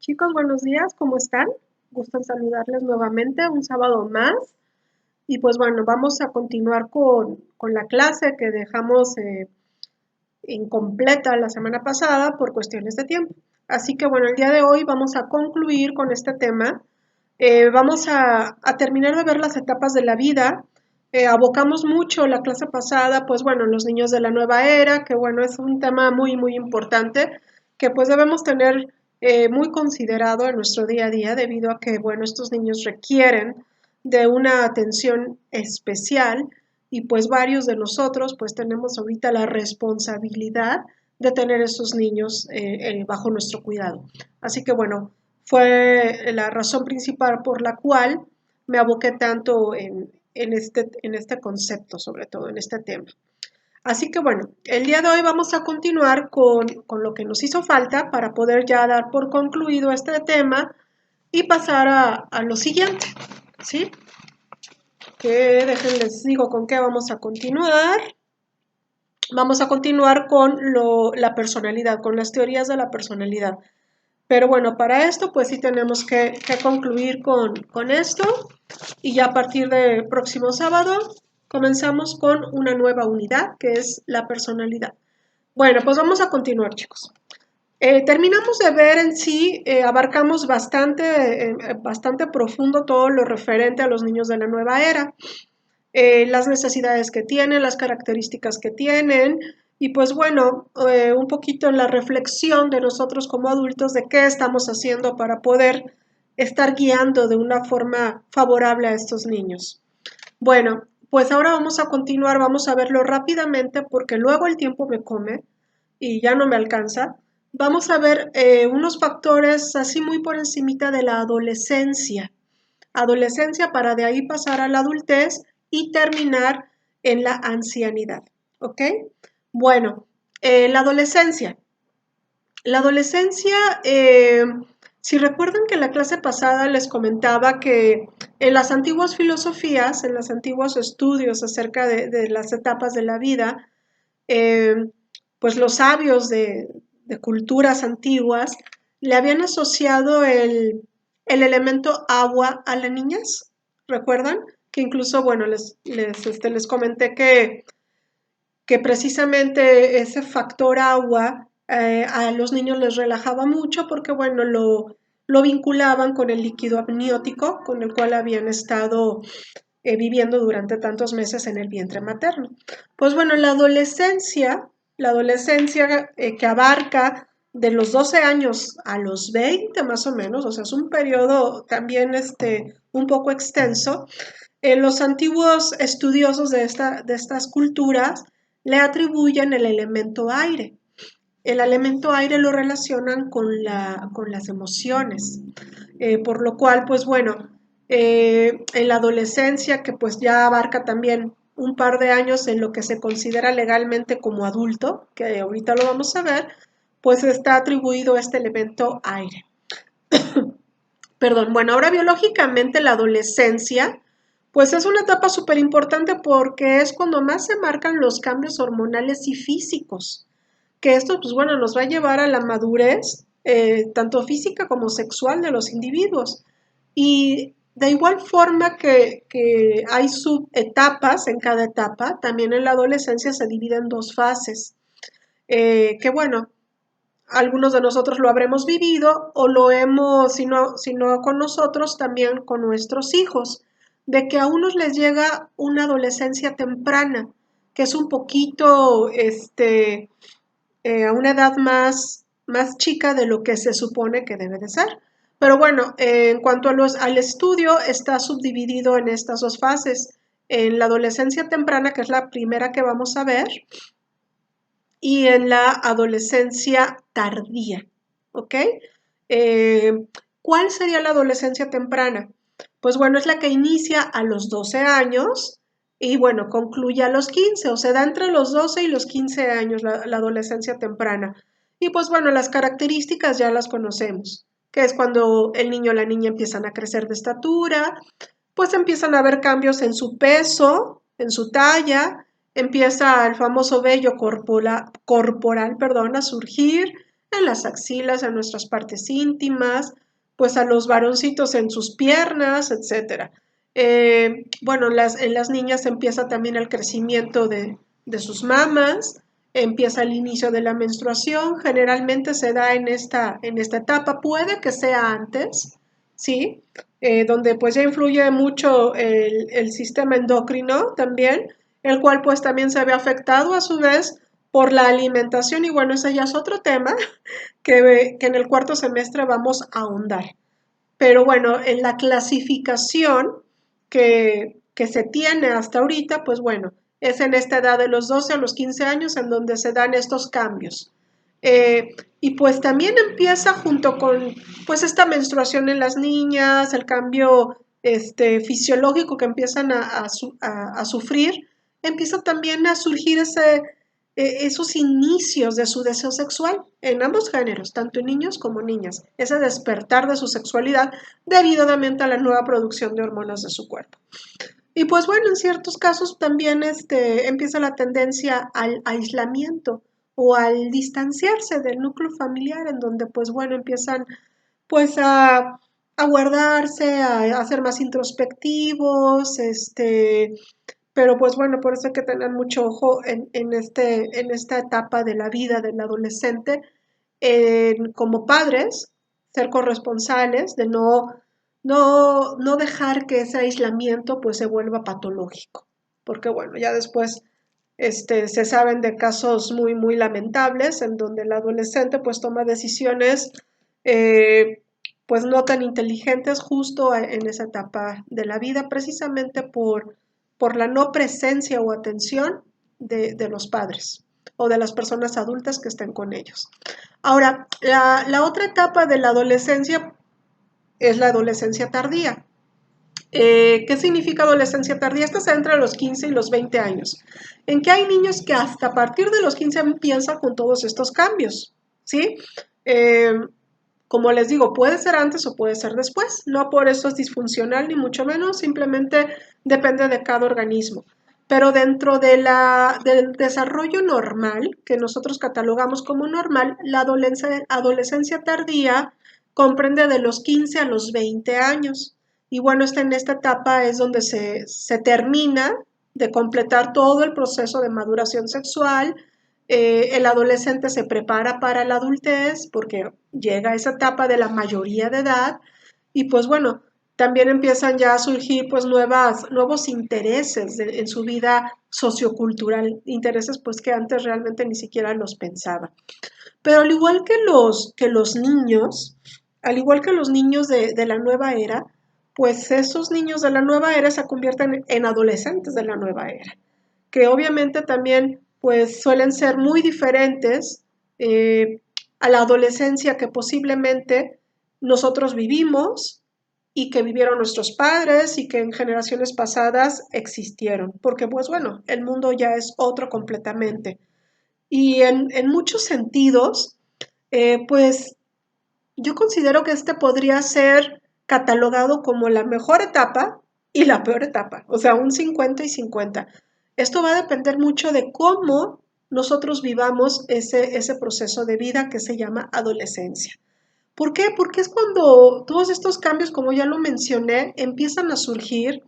Chicos, buenos días, ¿cómo están? Gusto en saludarles nuevamente, un sábado más. Y pues bueno, vamos a continuar con la clase que dejamos incompleta la semana pasada por cuestiones de tiempo. Así que bueno, el día de hoy vamos a concluir con este tema. Vamos a terminar de ver las etapas de la vida. Abocamos mucho la clase pasada, pues bueno, los niños de la nueva era, que bueno, es un tema muy importante, que pues debemos tener muy considerado en nuestro día a día, debido a que bueno, estos niños requieren de una atención especial y pues varios de nosotros pues tenemos ahorita la responsabilidad de tener esos niños bajo nuestro cuidado. Así que bueno, fue la razón principal por la cual me aboqué tanto en este concepto, sobre todo en este tema. Así que bueno, el día de hoy vamos a continuar con lo que nos hizo falta para poder ya dar por concluido este tema y pasar a lo siguiente, ¿sí? Que déjenles digo con qué vamos a continuar. Vamos a continuar con la personalidad, con las teorías de la personalidad. Pero bueno, para esto pues sí tenemos que concluir con esto y ya a partir del próximo sábado comenzamos con una nueva unidad que es la personalidad. Bueno, pues vamos a continuar, chicos. Terminamos de ver en sí, abarcamos bastante profundo todo lo referente a los niños de la nueva era, las necesidades que tienen, las características que tienen y pues bueno, un poquito en la reflexión de nosotros como adultos de qué estamos haciendo para poder estar guiando de una forma favorable a estos niños. Bueno, pues ahora vamos a continuar, vamos a verlo rápidamente porque luego el tiempo me come y ya no me alcanza. Vamos a ver unos factores así muy por encimita de la adolescencia para de ahí pasar a la adultez y terminar en la ancianidad. ¿Ok? Bueno, la adolescencia. La adolescencia, si recuerdan que en la clase pasada les comentaba que en las antiguas filosofías, en los antiguos estudios acerca de las etapas de la vida, eh, pues los sabios de culturas antiguas le habían asociado elemento agua a la niñez. ¿Recuerdan? Que incluso, bueno, les comenté que precisamente ese factor agua a los niños les relajaba mucho porque, bueno, lo vinculaban con el líquido amniótico con el cual habían estado viviendo durante tantos meses en el vientre materno. Pues bueno, la adolescencia que abarca de los 12 años a los 20 más o menos, o sea, es un periodo también un poco extenso. Los antiguos estudiosos de estas culturas le atribuyen el elemento aire. El elemento aire lo relacionan con las emociones, por lo cual, pues bueno, en la adolescencia, que pues ya abarca también un par de años en lo que se considera legalmente como adulto, que ahorita lo vamos a ver, pues está atribuido este elemento aire. Perdón, bueno, ahora biológicamente la adolescencia, pues es una etapa súper importante porque es cuando más se marcan los cambios hormonales y físicos, que esto, pues bueno, nos va a llevar a la madurez, tanto física como sexual de los individuos. Y de igual forma que hay subetapas en cada etapa, también en la adolescencia se divide en dos fases, que bueno, algunos de nosotros lo habremos vivido o lo hemos, si no con nosotros, también con nuestros hijos, de que a unos les llega una adolescencia temprana, que es un poquito, a una edad más chica de lo que se supone que debe de ser. Pero bueno, en cuanto al estudio, está subdividido en estas dos fases. En la adolescencia temprana, que es la primera que vamos a ver, y en la adolescencia tardía. ¿Ok? Eh, ¿Cuál sería la adolescencia temprana? Pues bueno, es la que inicia a los 12 años y bueno, concluye a los 15, o se da entre los 12 y los 15 años la adolescencia temprana. Y pues bueno, las características ya las conocemos, que es cuando el niño o la niña empiezan a crecer de estatura, pues empiezan a haber cambios en su peso, en su talla, empieza el famoso vello corporal, perdón, a surgir, en las axilas, en nuestras partes íntimas, pues a los varoncitos en sus piernas, etcétera. Bueno, en las niñas empieza también el crecimiento de sus mamas, empieza el inicio de la menstruación, generalmente se da en esta etapa, puede que sea antes, ¿sí? Donde pues ya influye mucho el sistema endocrino también, el cual pues también se ve afectado a su vez por la alimentación y bueno, ese ya es otro tema que en el cuarto semestre vamos a ahondar. Pero bueno, en la clasificación que se tiene hasta ahorita, pues bueno, es en esta edad de los 12 a los 15 años en donde se dan estos cambios. Y pues también empieza junto con pues esta menstruación en las niñas, el cambio fisiológico que empiezan a sufrir, empieza también a surgir esos inicios de su deseo sexual en ambos géneros, tanto en niños como niñas, ese despertar de su sexualidad debido obviamente a la nueva producción de hormonas de su cuerpo. Y pues bueno, en ciertos casos también empieza la tendencia al aislamiento o al distanciarse del núcleo familiar, en donde pues bueno, empiezan pues a guardarse, a ser más introspectivos, pero pues bueno, por eso hay que tener mucho ojo en esta etapa de la vida del adolescente, como padres, ser corresponsales, de no dejar que ese aislamiento pues se vuelva patológico. Porque bueno, ya después se saben de casos muy lamentables en donde el adolescente pues toma decisiones eh, pues no tan inteligentes justo en esa etapa de la vida, precisamente por la no presencia o atención de los padres o de las personas adultas que estén con ellos. Ahora, la otra etapa de la adolescencia es la adolescencia tardía. ¿Qué significa adolescencia tardía? Esta se entre los 15 y los 20 años, en que hay niños que hasta a partir de los 15 empiezan con todos estos cambios, ¿sí? Eh, como les digo, puede ser antes o puede ser después, no por eso es disfuncional ni mucho menos, simplemente depende de cada organismo. Pero dentro del desarrollo normal, que nosotros catalogamos como normal, la adolescencia tardía comprende de los 15 a los 20 años. Y bueno, en esta etapa es donde se termina de completar todo el proceso de maduración sexual. El adolescente se prepara para la adultez porque llega a esa etapa de la mayoría de edad y pues bueno, también empiezan ya a surgir pues nuevos intereses en su vida sociocultural, intereses pues que antes realmente ni siquiera los pensaba. Pero al igual que los niños, al igual que los niños de la nueva era, pues esos niños de la nueva era se convierten en adolescentes de la nueva era, que obviamente también pues suelen ser muy diferentes a la adolescencia que posiblemente nosotros vivimos y que vivieron nuestros padres y que en generaciones pasadas existieron, porque pues bueno, el mundo ya es otro completamente. Y en muchos sentidos, pues yo considero que este podría ser catalogado como la mejor etapa y la peor etapa, o sea, un 50 y 50. Esto va a depender mucho de cómo nosotros vivamos ese proceso de vida que se llama adolescencia. ¿Por qué? Porque es cuando todos estos cambios, como ya lo mencioné, empiezan a surgir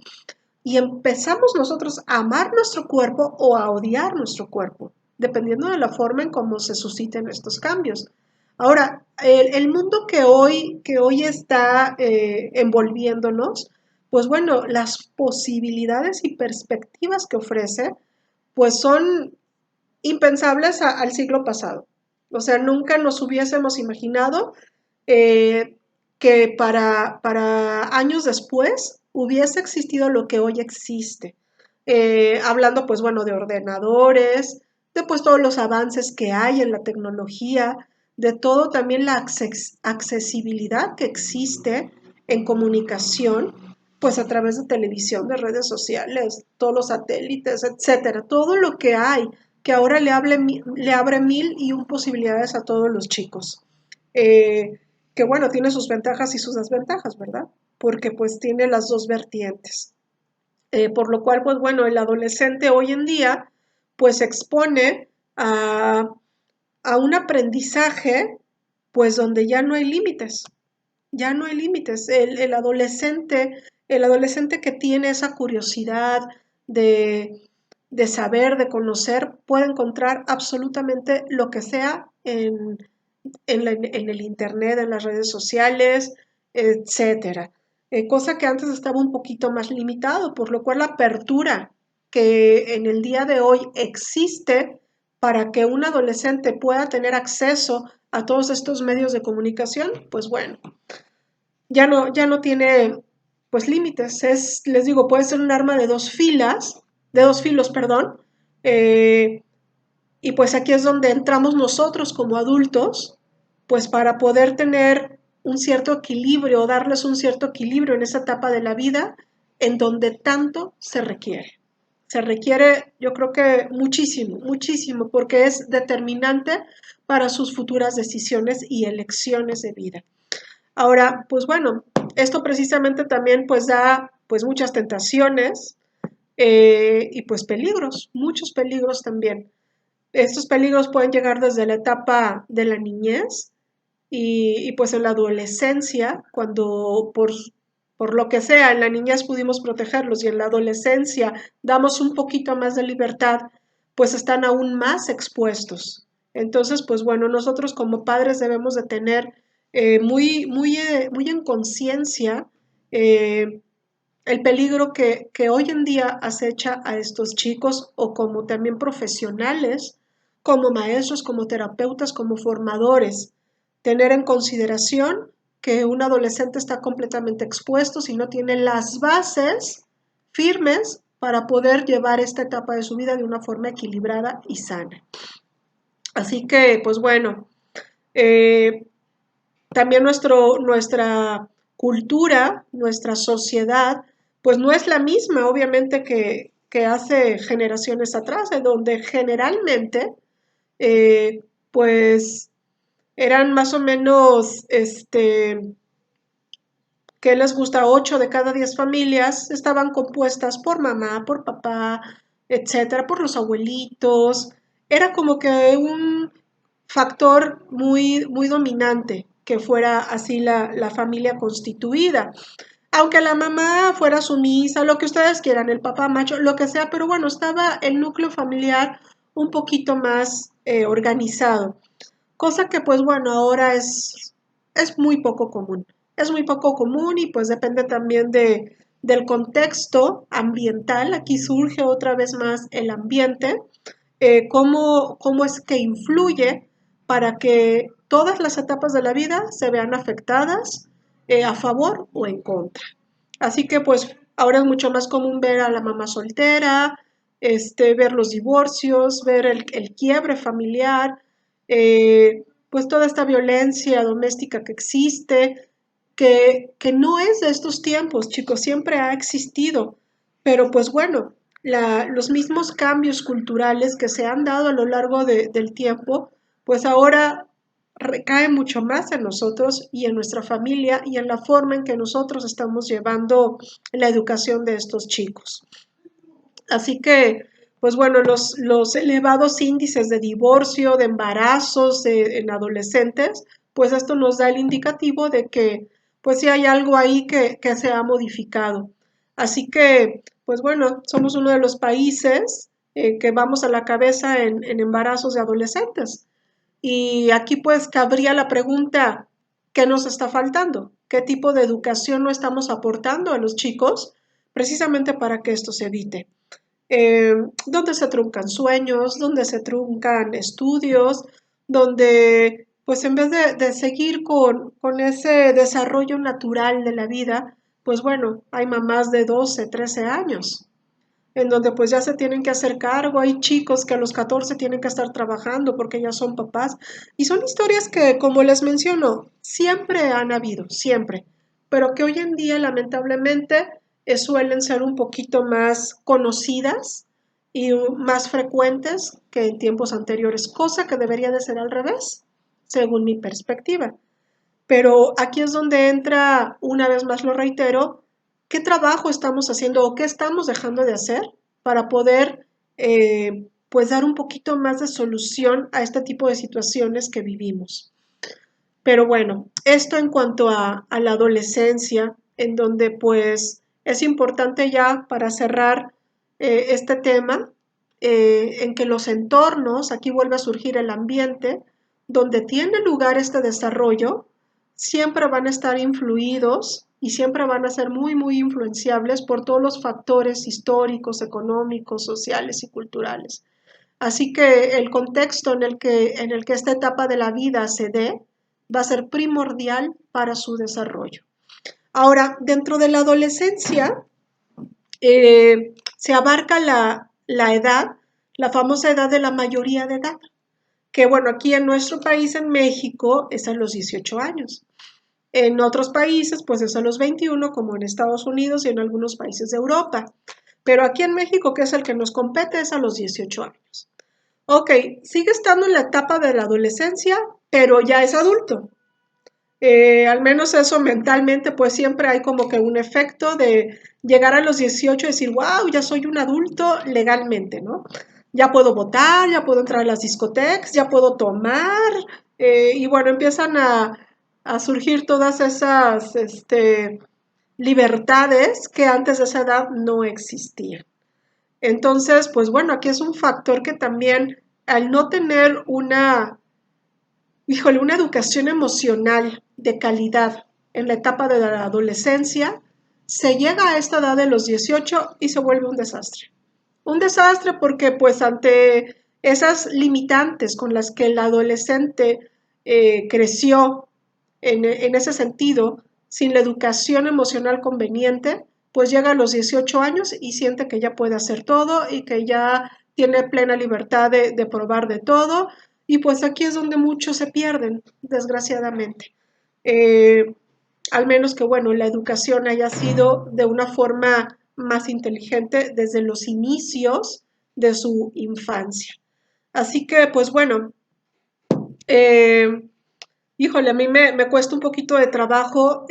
y empezamos nosotros a amar nuestro cuerpo o a odiar nuestro cuerpo, dependiendo de la forma en cómo se susciten estos cambios. Ahora, el mundo que hoy está envolviéndonos, pues bueno, las posibilidades y perspectivas que ofrece, pues son impensables al siglo pasado. O sea, nunca nos hubiésemos imaginado eh, que para años después hubiese existido lo que hoy existe. Hablando, pues bueno, de ordenadores, de pues todos los avances que hay en la tecnología, de todo también la accesibilidad que existe en comunicación, pues a través de televisión, de redes sociales, todos los satélites, etcétera, todo lo que hay, que ahora le abre mil y un posibilidades a todos los chicos. Eh, que bueno, tiene sus ventajas y sus desventajas, ¿verdad? Porque pues tiene las dos vertientes. Por lo cual, pues bueno, el adolescente hoy en día pues se expone a, a un aprendizaje pues donde ya no hay límites, ya no hay límites. El adolescente que tiene esa curiosidad de, de saber, de conocer, puede encontrar absolutamente lo que sea en el internet, en las redes sociales, etcétera. Cosa que antes estaba un poquito más limitado, por lo cual la apertura que en el día de hoy existe para que un adolescente pueda tener acceso a todos estos medios de comunicación, pues bueno, ya no tiene pues límites. Les digo, puede ser un arma de dos filos, perdón. eh, y pues aquí es donde entramos nosotros como adultos, pues para poder tener un cierto equilibrio, darles un cierto equilibrio en esa etapa de la vida en donde tanto se requiere. Se requiere, yo creo que muchísimo, muchísimo, porque es determinante para sus futuras decisiones y elecciones de vida. Ahora, pues bueno, esto precisamente también pues da pues muchas tentaciones y pues peligros, muchos peligros también. Estos peligros pueden llegar desde la etapa de la niñez pues en la adolescencia, cuando por lo que sea, en la niñez pudimos protegerlos y en la adolescencia damos un poquito más de libertad, pues están aún más expuestos. Entonces, pues bueno, nosotros como padres debemos de tener muy en conciencia eh, el peligro que hoy en día acecha a estos chicos o como también profesionales, como maestros, como terapeutas, como formadores. Tener en consideración que un adolescente está completamente expuesto si no tiene las bases firmes para poder llevar esta etapa de su vida de una forma equilibrada y sana. Así que, pues bueno, eh, también nuestra cultura, nuestra sociedad, pues no es la misma, obviamente, que hace generaciones atrás, en donde generalmente, pues, eran más o menos, ¿qué les gusta? 8 de cada 10 familias estaban compuestas por mamá, por papá, etcétera, por los abuelitos. Era como que un factor muy dominante que fuera así la familia constituida. Aunque la mamá fuera sumisa, lo que ustedes quieran, el papá macho, lo que sea, pero bueno, estaba el núcleo familiar un poquito más organizado. Cosa que pues bueno, ahora es muy poco común. Es muy poco común y pues depende también del contexto ambiental. Aquí surge otra vez más el ambiente, cómo es que influye para que todas las etapas de la vida se vean afectadas a favor o en contra. Así que pues ahora es mucho más común ver a la mamá soltera, ver los divorcios, ver el quiebre familiar, pues toda esta violencia doméstica que existe, que no es de estos tiempos, chicos, siempre ha existido, pero pues bueno, los mismos cambios culturales que se han dado a lo largo del tiempo, pues ahora recae mucho más en nosotros y en nuestra familia y en la forma en que nosotros estamos llevando la educación de estos chicos. Así que, pues bueno, los elevados índices de divorcio, de embarazos en adolescentes, pues esto nos da el indicativo de que, pues sí hay algo ahí que se ha modificado. Así que, pues bueno, somos uno de los países que vamos a la cabeza en embarazos de adolescentes. Y aquí pues cabría la pregunta, ¿qué nos está faltando? ¿Qué tipo de educación no estamos aportando a los chicos precisamente para que esto se evite? eh, Donde se truncan sueños, donde se truncan estudios, donde pues en vez de seguir con ese desarrollo natural de la vida, pues bueno, hay mamás de 12, 13 años, en donde pues ya se tienen que hacer cargo, hay chicos que a los 14 tienen que estar trabajando porque ya son papás, y son historias que, como les menciono, siempre han habido, siempre, pero que hoy en día lamentablemente suelen ser un poquito más conocidas y más frecuentes que en tiempos anteriores, cosa que debería de ser al revés, según mi perspectiva. Pero aquí es donde entra, una vez más lo reitero, qué trabajo estamos haciendo o qué estamos dejando de hacer para poder pues dar un poquito más de solución a este tipo de situaciones que vivimos. Pero bueno, esto en cuanto a la adolescencia, en donde pues es importante ya para cerrar este tema, en que los entornos, aquí vuelve a surgir el ambiente, donde tiene lugar este desarrollo, siempre van a estar influidos y siempre van a ser muy, muy influenciables por todos los factores históricos, económicos, sociales y culturales. Así que el contexto en el que esta etapa de la vida se dé va a ser primordial para su desarrollo. Ahora, dentro de la adolescencia se abarca la edad, la famosa edad de la mayoría de edad, que bueno, aquí en nuestro país, en México, es a los 18 años. En otros países, pues es a los 21, como en Estados Unidos y en algunos países de Europa. Pero aquí en México, que es el que nos compete, es a los 18 años. Ok, sigue estando en la etapa de la adolescencia, pero ya es adulto. Al menos eso mentalmente, pues siempre hay como que un efecto de llegar a los 18 y decir, wow, ya soy un adulto legalmente, ¿no? Ya puedo votar, ya puedo entrar a las discotecas, ya puedo tomar, y bueno, empiezan a surgir todas esas libertades que antes de esa edad no existían. Entonces, pues bueno, aquí es un factor que también al no tener una educación emocional de calidad en la etapa de la adolescencia, se llega a esta edad de los 18 y se vuelve un desastre. Un desastre porque pues ante esas limitantes con las que el adolescente creció en ese sentido, sin la educación emocional conveniente, pues llega a los 18 años y siente que ya puede hacer todo y que ya tiene plena libertad de probar de todo. Y pues aquí es donde muchos se pierden, desgraciadamente. Eh, Al menos que, bueno, la educación haya sido de una forma más inteligente desde los inicios de su infancia. Así que, pues bueno, eh, híjole, a mí me cuesta un poquito de trabajo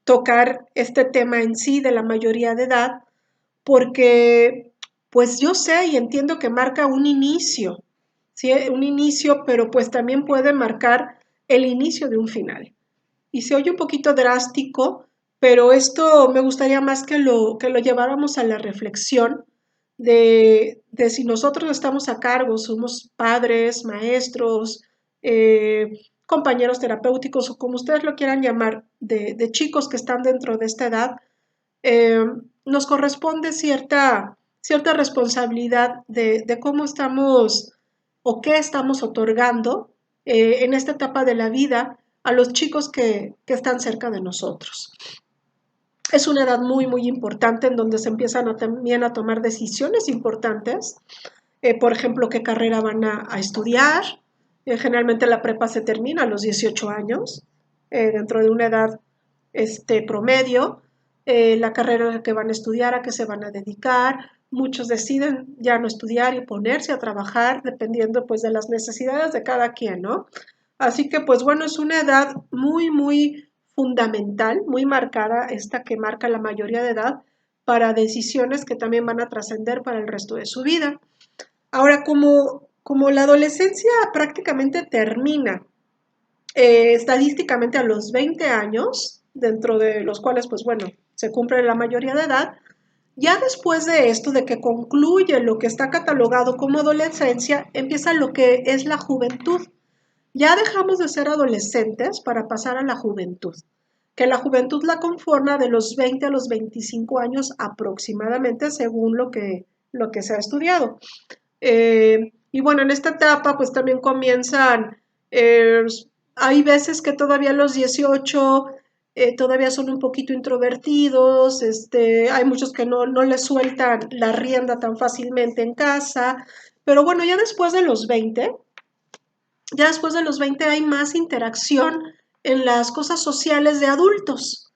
tocar este tema en sí de la mayoría de edad, porque pues yo sé y entiendo que marca un inicio, ¿sí? Un inicio, pero pues también puede marcar el inicio de un final. Y se oye un poquito drástico, pero esto me gustaría más que lo lleváramos a la reflexión de si nosotros estamos a cargo, somos padres, maestros, eh, compañeros terapéuticos o como ustedes lo quieran llamar, de chicos que están dentro de esta edad, eh, nos corresponde cierta responsabilidad de cómo estamos o qué estamos otorgando en esta etapa de la vida a los chicos que están cerca de nosotros. Es una edad muy, muy importante en donde se empiezan también a tomar decisiones importantes. Por ejemplo, qué carrera van a estudiar. Generalmente la prepa se termina a los 18 años, dentro de una edad promedio. La carrera que van a estudiar, a qué se van a dedicar. Muchos deciden ya no estudiar y ponerse a trabajar dependiendo pues de las necesidades de cada quien, ¿no? Así que pues bueno, es una edad muy, muy fundamental, muy marcada, esta que marca la mayoría de edad para decisiones que también van a trascender para el resto de su vida. Ahora, como la adolescencia prácticamente termina estadísticamente a los 20 años, dentro de los cuales, pues bueno, se cumple la mayoría de edad, ya después de esto, de que concluye lo que está catalogado como adolescencia, empieza lo que es la juventud. Ya dejamos de ser adolescentes para pasar a la juventud, que la juventud la conforma de los 20 a los 25 años aproximadamente, según lo que se ha estudiado. Y bueno, en esta etapa pues también comienzan, eh, hay veces que todavía a los 18 todavía son un poquito introvertidos, hay muchos que no les sueltan la rienda tan fácilmente en casa, pero bueno, ya después de los 20 hay más interacción en las cosas sociales de adultos.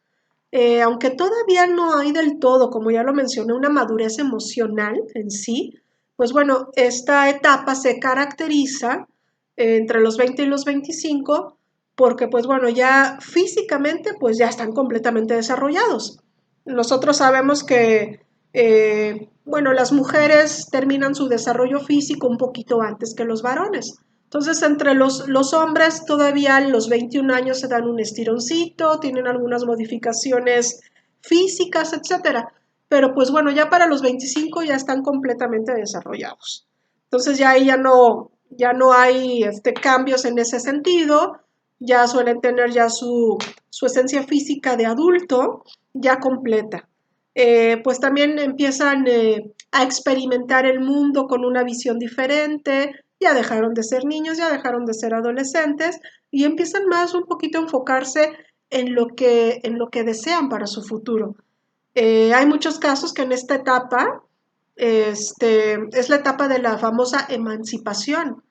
Aunque todavía no hay del todo, como ya lo mencioné, una madurez emocional en sí, pues bueno, esta etapa se caracteriza entre los 20 y los 25 porque pues bueno, ya físicamente pues ya están completamente desarrollados. Nosotros sabemos que, bueno, las mujeres terminan su desarrollo físico un poquito antes que los varones. Entonces, entre los hombres todavía a los 21 años se dan un estironcito, tienen algunas modificaciones físicas, etcétera. Pero pues bueno, ya para los 25 ya están completamente desarrollados. Entonces ya ahí ya no hay cambios en ese sentido, ya suelen tener ya su esencia física de adulto ya completa. Pues también empiezan a experimentar el mundo con una visión diferente, ya dejaron de ser niños, ya dejaron de ser adolescentes y empiezan más un poquito a enfocarse en lo que desean para su futuro. Hay muchos casos que en esta etapa es la etapa de la famosa emancipación,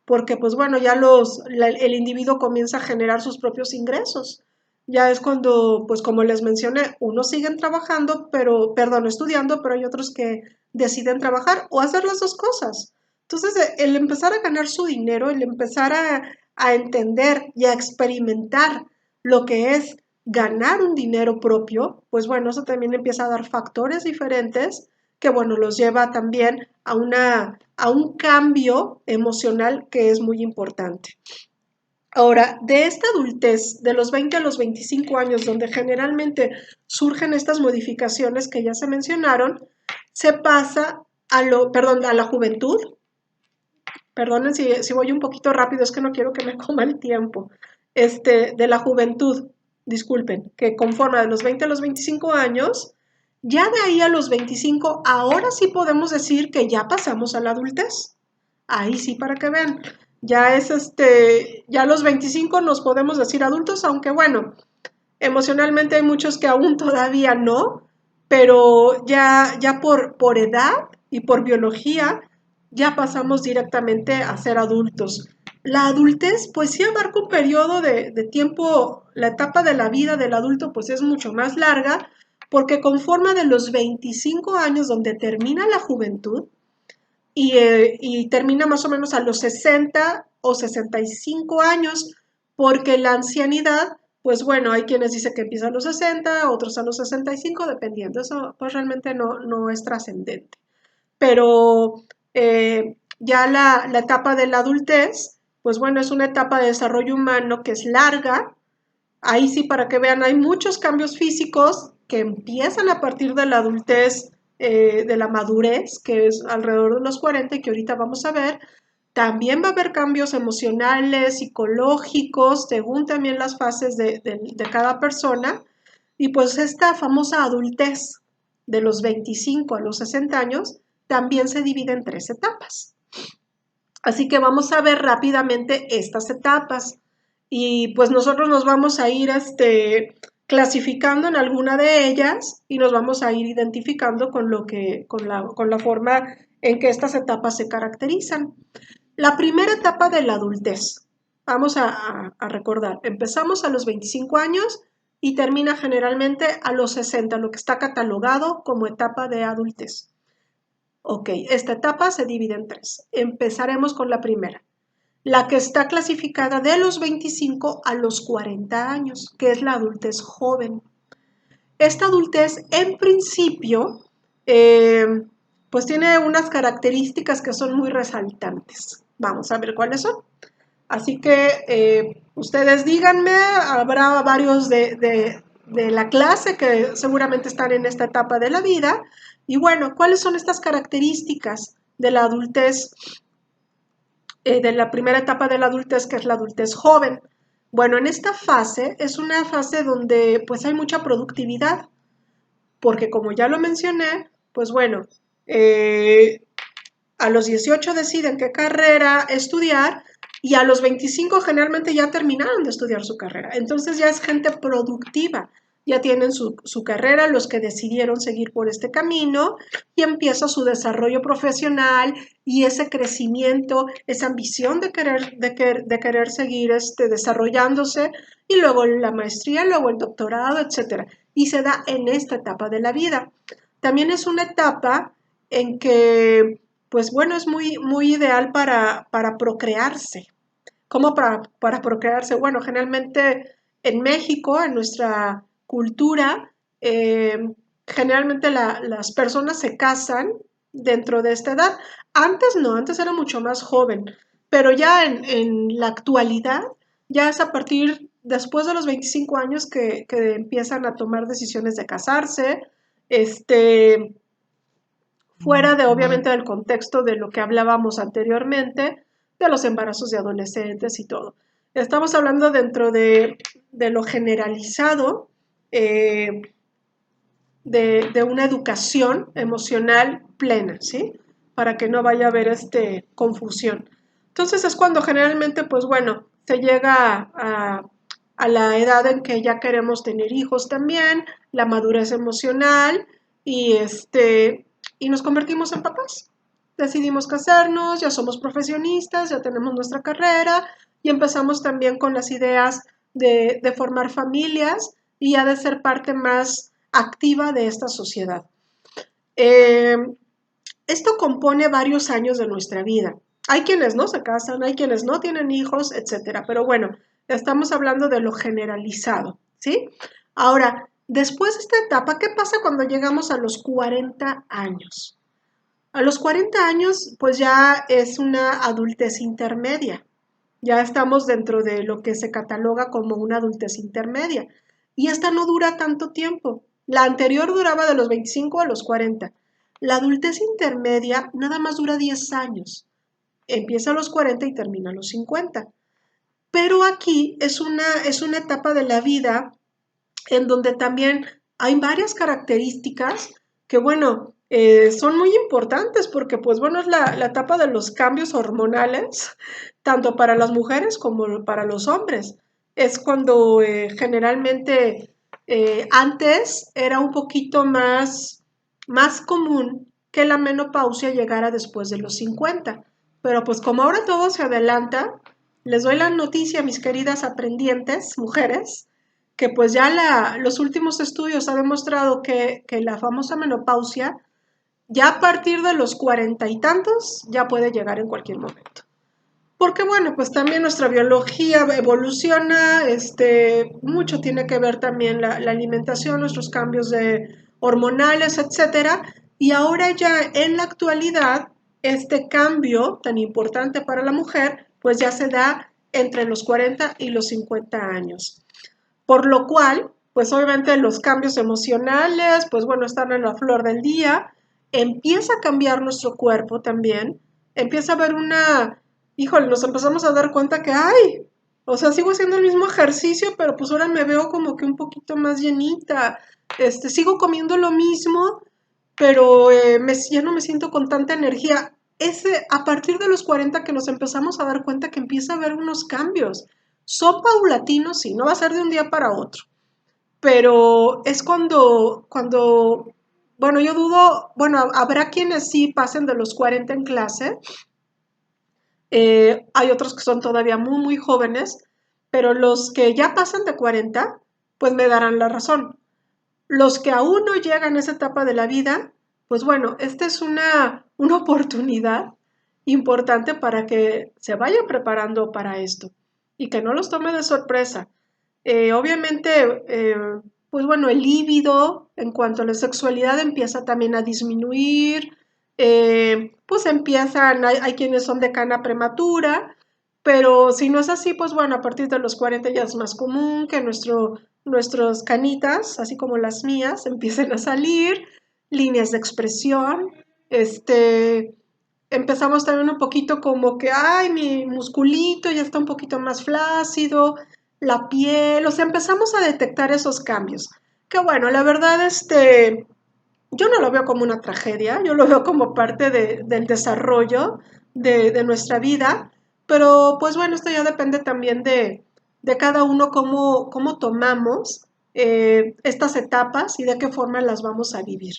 porque pues bueno, ya el individuo comienza a generar sus propios ingresos. Ya es cuando, pues como les mencioné, unos siguen trabajando, perdón, estudiando, pero hay otros que deciden trabajar o hacer las dos cosas. Entonces, el empezar a ganar su dinero, el empezar a entender y a experimentar lo que es ganar un dinero propio, pues bueno, eso también empieza a dar factores diferentes que bueno, los lleva también a un cambio emocional que es muy importante. Ahora, de esta adultez, de los 20 a los 25 años, donde generalmente surgen estas modificaciones que ya se mencionaron, se pasa a la juventud. Perdonen si voy un poquito rápido, es que no quiero que me coma el tiempo. De la juventud, disculpen, que conforma de los 20 a los 25 años, ya de ahí a los 25, ahora sí podemos decir que ya pasamos a la adultez. Ahí sí, para que vean. Ya a los 25 nos podemos decir adultos, aunque bueno, emocionalmente hay muchos que aún todavía no, pero ya por edad y por biología ya pasamos directamente a ser adultos. La adultez, pues sí abarca un periodo de tiempo, la etapa de la vida del adulto, pues es mucho más larga, porque conforma de los 25 años donde termina la juventud y termina más o menos a los 60 o 65 años, porque la ancianidad, pues bueno, hay quienes dicen que empieza a los 60, otros a los 65, dependiendo, eso pues realmente no es trascendente. Pero ya la etapa de la adultez, pues bueno, es una etapa de desarrollo humano que es larga. Ahí sí, para que vean, hay muchos cambios físicos que empiezan a partir de la adultez, de la madurez, que es alrededor de los 40 y que ahorita vamos a ver. También va a haber cambios emocionales, psicológicos, según también las fases de cada persona. Y pues esta famosa adultez de los 25 a los 60 años también se divide en tres etapas. Así que vamos a ver rápidamente estas etapas y pues nosotros nos vamos a ir clasificando en alguna de ellas y nos vamos a ir identificando con la forma en que estas etapas se caracterizan. La primera etapa de la adultez, vamos a recordar, empezamos a los 25 años y termina generalmente a los 60, lo que está catalogado como etapa de adultez. Ok, esta etapa se divide en tres. Empezaremos con la primera, la que está clasificada de los 25 a los 40 años, que es la adultez joven. Esta adultez, en principio, eh, pues tiene unas características que son muy resaltantes. Vamos a ver cuáles son. Así que ustedes díganme, habrá varios de la clase que seguramente están en esta etapa de la vida. Y bueno, ¿cuáles son estas características de la adultez, de la primera etapa de la adultez, que es la adultez joven? Bueno, en esta fase es una fase donde pues hay mucha productividad, porque como ya lo mencioné, pues bueno, a los 18 deciden qué carrera estudiar y a los 25 generalmente ya terminaron de estudiar su carrera. Entonces ya es gente productiva, ya tienen su carrera, los que decidieron seguir por este camino y empieza su desarrollo profesional y ese crecimiento, esa ambición de querer seguir desarrollándose y luego la maestría, luego el doctorado, etcétera. Y se da en esta etapa de la vida. También es una etapa en que pues bueno, es muy, muy ideal para procrearse. ¿Cómo para procrearse? Bueno, generalmente en México, en nuestra cultura, generalmente las personas se casan dentro de esta edad. Antes no, antes era mucho más joven. pero ya en la actualidad, ya es a partir, después de los 25 años que empiezan a tomar decisiones de casarse, este, fuera de obviamente del contexto de lo que hablábamos anteriormente, de los embarazos de adolescentes y todo. Estamos hablando dentro de lo generalizado, eh, de una educación emocional plena, ¿sí? Para que no vaya a haber confusión. Entonces es cuando generalmente, pues bueno, se llega a la edad en que ya queremos tener hijos también, la madurez emocional y, y nos convertimos en papás. Decidimos casarnos, ya somos profesionistas, ya tenemos nuestra carrera y empezamos también con las ideas de formar familias y ya de ser parte más activa de esta sociedad. Eh, Esto compone varios años de nuestra vida. Hay quienes no se casan, hay quienes no tienen hijos, etcétera. Pero bueno, estamos hablando de lo generalizado, ¿sí? Ahora, después de esta etapa, ¿qué pasa cuando llegamos a los 40 años? A los 40 años, pues ya es una adultez intermedia. Ya estamos dentro de lo que se cataloga como una adultez intermedia. Y esta no dura tanto tiempo. La anterior duraba de los 25 a los 40. La adultez intermedia nada más dura 10 años. Empieza a los 40 y termina a los 50. Pero aquí es una etapa de la vida en donde también hay varias características que, bueno, son muy importantes porque, pues bueno, es la etapa de los cambios hormonales, tanto para las mujeres como para los hombres. Es cuando generalmente antes era un poquito más común que la menopausia llegara después de los 50. Pero pues como ahora todo se adelanta, les doy la noticia, mis queridas aprendientes, mujeres, que pues ya los últimos estudios han demostrado que la famosa menopausia ya a partir de los 40 y tantos ya puede llegar en cualquier momento. Porque bueno, pues también nuestra biología evoluciona, mucho tiene que ver también la alimentación, nuestros cambios hormonales, etcétera. Y ahora ya en la actualidad, este cambio tan importante para la mujer, pues ya se da entre los 40 y los 50 años. Por lo cual, pues obviamente los cambios emocionales, pues bueno, están en la flor del día, empieza a cambiar nuestro cuerpo también, empieza a haber híjole, nos empezamos a dar cuenta que, ay, o sea, sigo haciendo el mismo ejercicio, pero pues ahora me veo como que un poquito más llenita, sigo comiendo lo mismo, pero ya no me siento con tanta energía. A partir de los 40 que nos empezamos a dar cuenta que empieza a haber unos cambios. Son paulatinos, sí, no va a ser de un día para otro, pero es bueno, yo dudo, bueno, habrá quienes sí pasen de los 40 en clase, hay otros que son todavía muy, muy jóvenes, pero los que ya pasan de 40, pues me darán la razón. Los que aún no llegan a esa etapa de la vida, pues bueno, esta es una oportunidad importante para que se vayan preparando para esto y que no los tome de sorpresa. Obviamente, pues bueno, el líbido en cuanto a la sexualidad empieza también a disminuir, pues hay quienes son de cana prematura, pero si no es así, pues bueno, a partir de los 40 ya es más común que nuestros canitas, así como las mías, empiecen a salir, líneas de expresión, empezamos también un poquito como que, ay, mi musculito ya está un poquito más flácido, la piel, o sea, empezamos a detectar esos cambios. Que bueno, la verdad, yo no lo veo como una tragedia, yo lo veo como parte del desarrollo de nuestra vida, pero pues bueno, esto ya depende también de cada uno cómo tomamos estas etapas y de qué forma las vamos a vivir.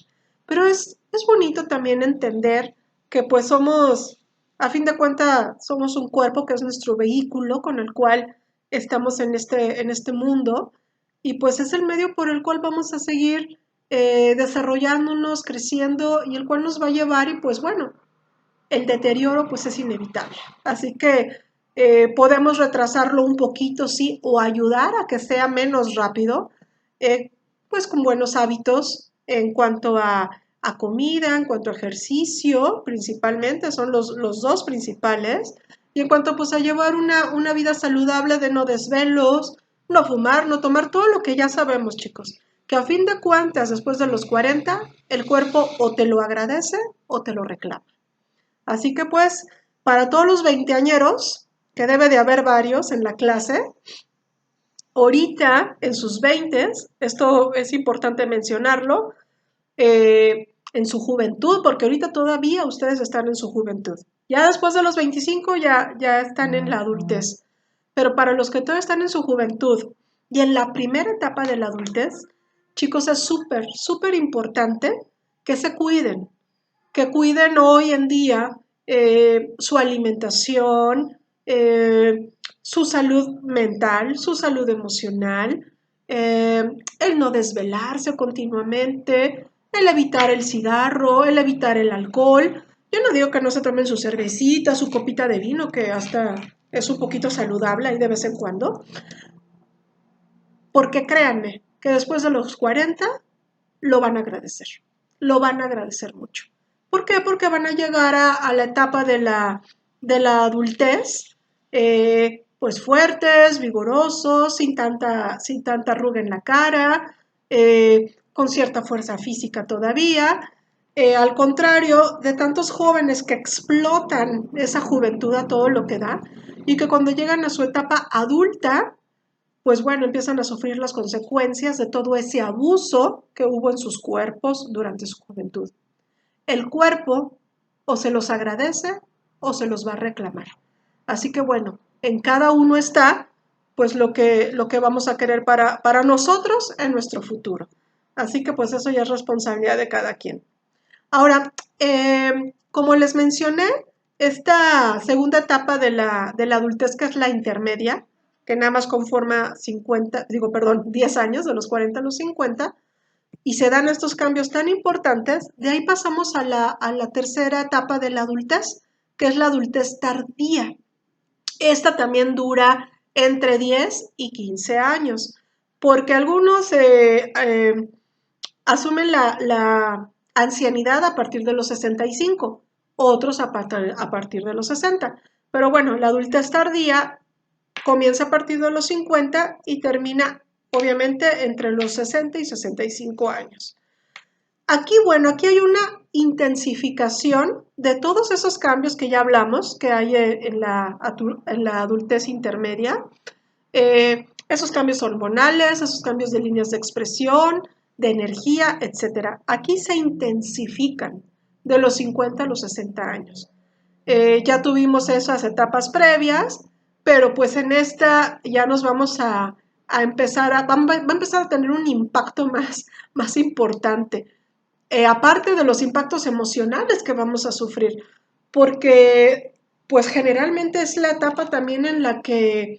Pero es bonito también entender que pues a fin de cuentas, somos un cuerpo que es nuestro vehículo con el cual estamos en este mundo y pues es el medio por el cual vamos a seguir desarrollándonos, creciendo y el cual nos va a llevar y pues bueno, el deterioro pues es inevitable. Así que podemos retrasarlo un poquito, sí, o ayudar a que sea menos rápido, pues con buenos hábitos en cuanto a comida, en cuanto a ejercicio, principalmente, son los dos principales. Y en cuanto pues a llevar una vida saludable de no desvelos, no fumar, no tomar, todo lo que ya sabemos, chicos, que a fin de cuentas, después de los 40, el cuerpo o te lo agradece o te lo reclama. Así que pues, para todos los veinteañeros, que debe de haber varios en la clase, ahorita en sus veintes, esto es importante mencionarlo, en su juventud, porque ahorita todavía ustedes están en su juventud. Ya después de los 25 ya están en la adultez. Pero para los que todavía están en su juventud y en la primera etapa de la adultez, chicos, es súper, súper importante que se cuiden, que cuiden hoy en día su alimentación, su salud mental, su salud emocional, el no desvelarse continuamente, el evitar el cigarro, el evitar el alcohol. Yo no digo que no se tomen su cervecita, su copita de vino, que hasta es un poquito saludable ahí de vez en cuando, porque créanme que después de los 40 lo van a agradecer, lo van a agradecer mucho. ¿Por qué? Porque van a llegar a la etapa de la adultez, pues fuertes, vigorosos, sin tanta arruga en la cara, con cierta fuerza física todavía. Al contrario de tantos jóvenes que explotan esa juventud a todo lo que da y que cuando llegan a su etapa adulta, pues bueno, empiezan a sufrir las consecuencias de todo ese abuso que hubo en sus cuerpos durante su juventud. El cuerpo o se los agradece o se los va a reclamar. Así que bueno, en cada uno está pues lo que vamos a querer para nosotros en nuestro futuro. Así que pues eso ya es responsabilidad de cada quien. Ahora, como les mencioné, esta segunda etapa de la adultez, que es la intermedia, que nada más conforma 50, digo, perdón, 10 años, de los 40 a los 50, y se dan estos cambios tan importantes, de ahí pasamos a la tercera etapa de la adultez, que es la adultez tardía. Esta también dura entre 10 y 15 años, porque algunos asumen la ancianidad a partir de los 65, otros a partir de los 60. Pero bueno, la adultez tardía comienza a partir de los 50 y termina obviamente entre los 60 y 65 años. Aquí, bueno, aquí hay una intensificación de todos esos cambios que ya hablamos, que hay en la adultez intermedia. Esos cambios hormonales, esos cambios de líneas de expresión, de energía, etcétera. Aquí se intensifican de los 50 a los 60 años. Ya tuvimos esas etapas previas, pero pues en esta ya nos vamos a empezar va a empezar a tener un impacto más importante. Aparte de los impactos emocionales que vamos a sufrir, porque pues generalmente es la etapa también en la que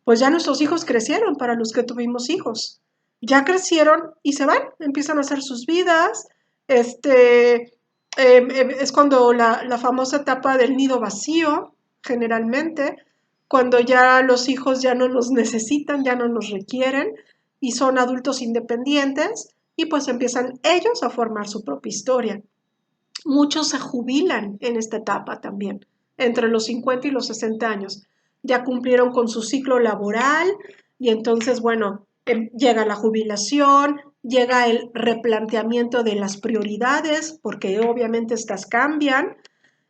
pues ya nuestros hijos crecieron, para los que tuvimos hijos. Ya crecieron y se van, empiezan a hacer sus vidas. Es cuando la famosa etapa del nido vacío, generalmente, cuando ya los hijos ya no nos necesitan, ya no nos requieren y son adultos independientes y pues empiezan ellos a formar su propia historia. Muchos se jubilan en esta etapa también, entre los 50 y los 60 años. Ya cumplieron con su ciclo laboral y entonces, bueno, llega la jubilación, llega el replanteamiento de las prioridades, porque obviamente estas cambian,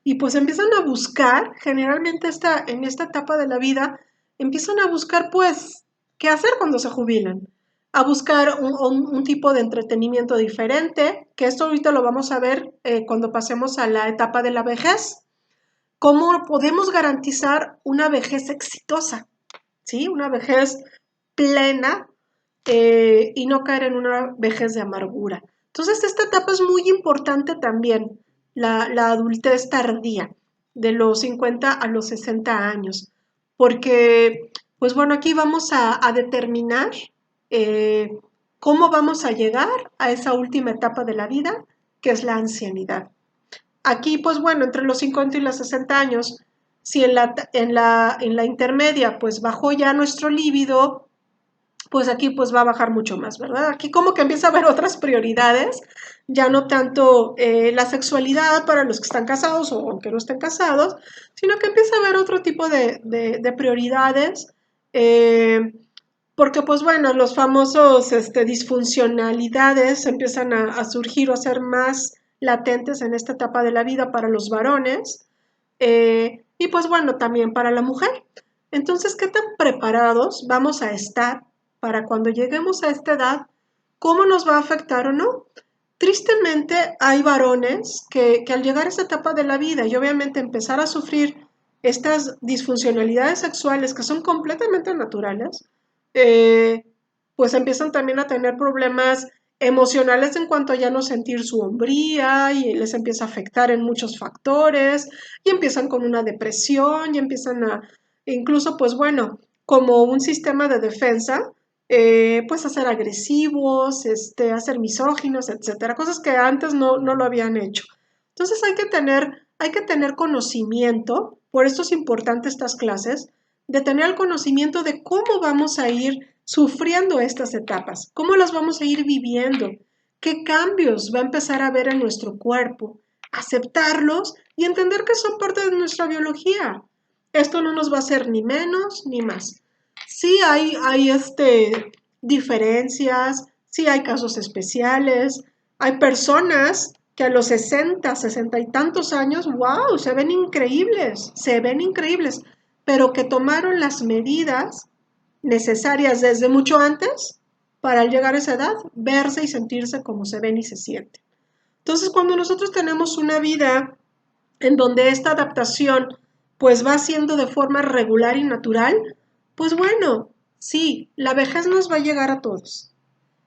y pues empiezan a buscar, generalmente en esta etapa de la vida, empiezan a buscar pues qué hacer cuando se jubilan, a buscar un tipo de entretenimiento diferente, que esto ahorita lo vamos a ver cuando pasemos a la etapa de la vejez. ¿Cómo podemos garantizar una vejez exitosa? ¿Sí? Una vejez plena y no caer en una vejez de amargura. Entonces, esta etapa es muy importante también, la adultez tardía, de los 50 a los 60 años, porque, pues bueno, aquí vamos a determinar eh, cómo vamos a llegar a esa última etapa de la vida, que es la ancianidad. Aquí, pues bueno, entre los 50 y los 60 años, si en la intermedia, pues bajó ya nuestro líbido, pues aquí pues va a bajar mucho más, ¿verdad? Aquí como que empieza a haber otras prioridades, ya no tanto la sexualidad para los que están casados o aunque no estén casados, sino que empieza a haber otro tipo de prioridades, eh, porque pues bueno, los famosos disfuncionalidades empiezan a surgir o a ser más latentes en esta etapa de la vida para los varones, y pues bueno, también para la mujer. Entonces, ¿qué tan preparados vamos a estar para cuando lleguemos a esta edad? ¿Cómo nos va a afectar o no? Tristemente, hay varones que al llegar a esta etapa de la vida y obviamente empezar a sufrir estas disfuncionalidades sexuales que son completamente naturales, eh, pues empiezan también a tener problemas emocionales en cuanto a ya no sentir su hombría y les empieza a afectar en muchos factores y empiezan con una depresión y empiezan a, incluso pues bueno, como un sistema de defensa, pues a ser agresivos, a ser misóginos, etcétera, cosas que antes no lo habían hecho. Entonces hay que tener conocimiento, por eso es importante estas clases, de tener el conocimiento de cómo vamos a ir sufriendo estas etapas, cómo las vamos a ir viviendo, qué cambios va a empezar a haber en nuestro cuerpo, aceptarlos y entender que son parte de nuestra biología. Esto no nos va a hacer ni menos ni más. Sí hay diferencias, sí hay casos especiales, hay personas que a los 60, 60 y tantos años, wow, se ven increíbles, pero que tomaron las medidas necesarias desde mucho antes para al llegar a esa edad verse y sentirse como se ven y se sienten. Entonces, cuando nosotros tenemos una vida en donde esta adaptación pues va siendo de forma regular y natural, pues bueno, sí, la vejez nos va a llegar a todos.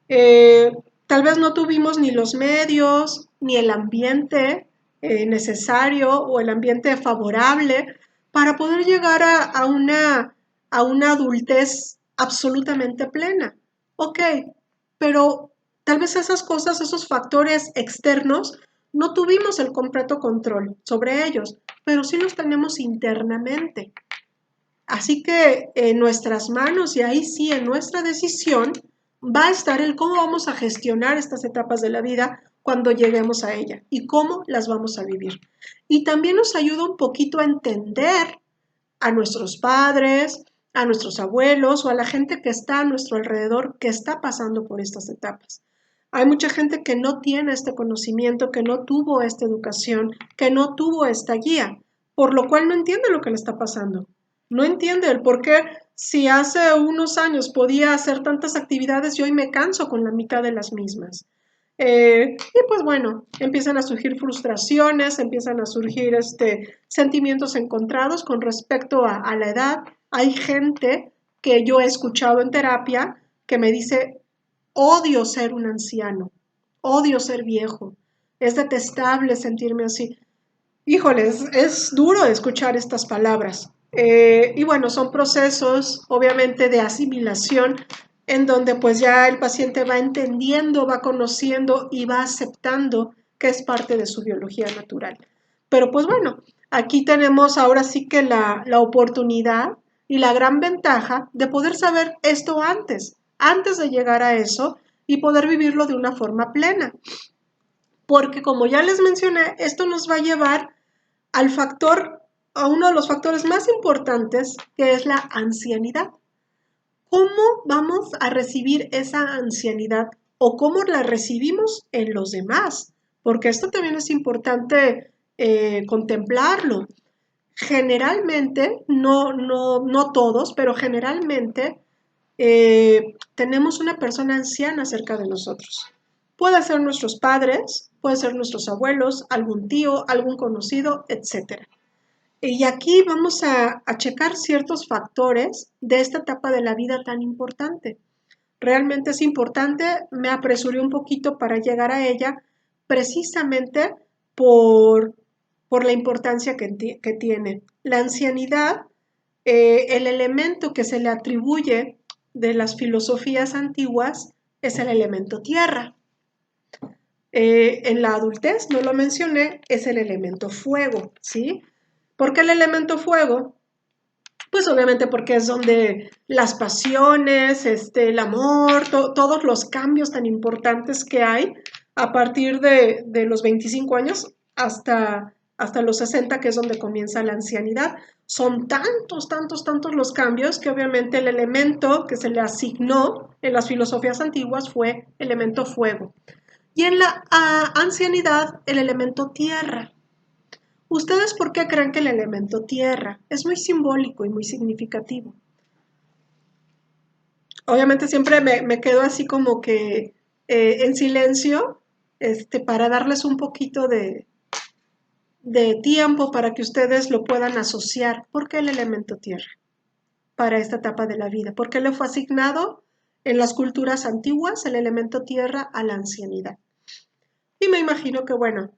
Eh, Tal vez no tuvimos ni los medios, ni el ambiente necesario o el ambiente favorable para poder llegar a una adultez absolutamente plena. Ok, pero tal vez esas cosas, esos factores externos, no tuvimos el completo control sobre ellos, pero sí los tenemos internamente. Así que en nuestras manos y ahí sí en nuestra decisión va a estar el cómo vamos a gestionar estas etapas de la vida cuando lleguemos a ella y cómo las vamos a vivir. Y también nos ayuda un poquito a entender a nuestros padres, a nuestros abuelos o a la gente que está a nuestro alrededor que está pasando por estas etapas. Hay mucha gente que no tiene este conocimiento, que no tuvo esta educación, que no tuvo esta guía, por lo cual no entiende lo que le está pasando. No entiende el por qué si hace unos años podía hacer tantas actividades y hoy me canso con la mitad de las mismas. Y pues bueno, empiezan a surgir frustraciones, empiezan a surgir sentimientos encontrados con respecto a la edad. Hay gente que yo he escuchado en terapia que me dice, odio ser un anciano, odio ser viejo, es detestable sentirme así. Híjoles, es duro escuchar estas palabras. Y bueno, son procesos obviamente de asimilación en donde pues ya el paciente va entendiendo, va conociendo y va aceptando que es parte de su biología natural. Pero pues bueno, aquí tenemos ahora sí que la oportunidad y la gran ventaja de poder saber esto antes de llegar a eso y poder vivirlo de una forma plena. Porque como ya les mencioné, esto nos va a llevar al factor, a uno de los factores más importantes, que es la ancianidad. ¿Cómo vamos a recibir esa ancianidad o cómo la recibimos en los demás? Porque esto también es importante contemplarlo. Generalmente, no todos, pero generalmente tenemos una persona anciana cerca de nosotros. Puede ser nuestros padres, puede ser nuestros abuelos, algún tío, algún conocido, etcétera. Y aquí vamos a checar ciertos factores de esta etapa de la vida tan importante. Realmente es importante, me apresuré un poquito para llegar a ella, precisamente por, por la importancia que tiene. La ancianidad, el elemento que se le atribuye de las filosofías antiguas es el elemento tierra. En la adultez, no lo mencioné, es el elemento fuego, ¿sí? ¿Por qué el elemento fuego? Pues obviamente porque es donde las pasiones, el amor, todos los cambios tan importantes que hay a partir de los 25 años hasta los 60, que es donde comienza la ancianidad. Son tantos, tantos, tantos los cambios que obviamente el elemento que se le asignó en las filosofías antiguas fue elemento fuego. Y en la ancianidad, el elemento tierra. ¿Ustedes por qué creen que el elemento tierra? Es muy simbólico y muy significativo. Obviamente siempre me quedo así como que en silencio, para darles un poquito de tiempo para que ustedes lo puedan asociar. ¿Por qué el elemento tierra para esta etapa de la vida? ¿Por qué le fue asignado en las culturas antiguas el elemento tierra a la ancianidad? Y me imagino que, bueno,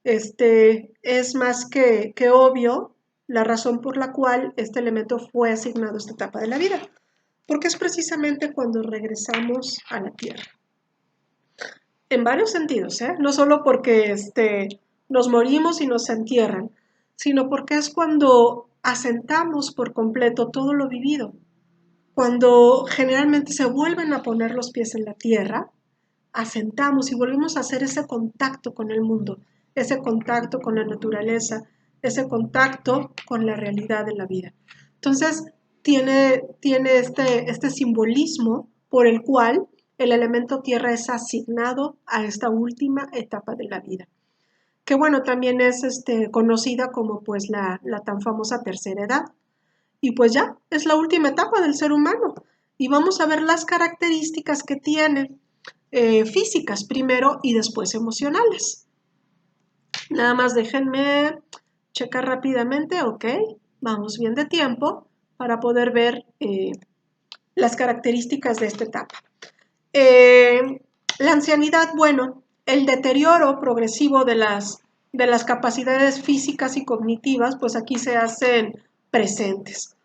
es más que obvio la razón por la cual este elemento fue asignado a esta etapa de la vida, porque es precisamente cuando regresamos a la Tierra. En varios sentidos, ¿eh? No solo porque nos morimos y nos entierran, sino porque es cuando asentamos por completo todo lo vivido, cuando generalmente se vuelven a poner los pies en la tierra, asentamos y volvemos a hacer ese contacto con el mundo, ese contacto con la naturaleza, ese contacto con la realidad de la vida. Entonces, tiene este simbolismo por el cual el elemento tierra es asignado a esta última etapa de la vida, que bueno, también es conocida como pues la tan famosa tercera edad. Y pues ya, es la última etapa del ser humano. Y vamos a ver las características que tiene, físicas primero y después emocionales. Nada más déjenme checar rápidamente, ok, vamos bien de tiempo para poder ver las características de esta etapa. La ancianidad, bueno, el deterioro progresivo de las capacidades físicas y cognitivas, pues aquí se hacen presentes.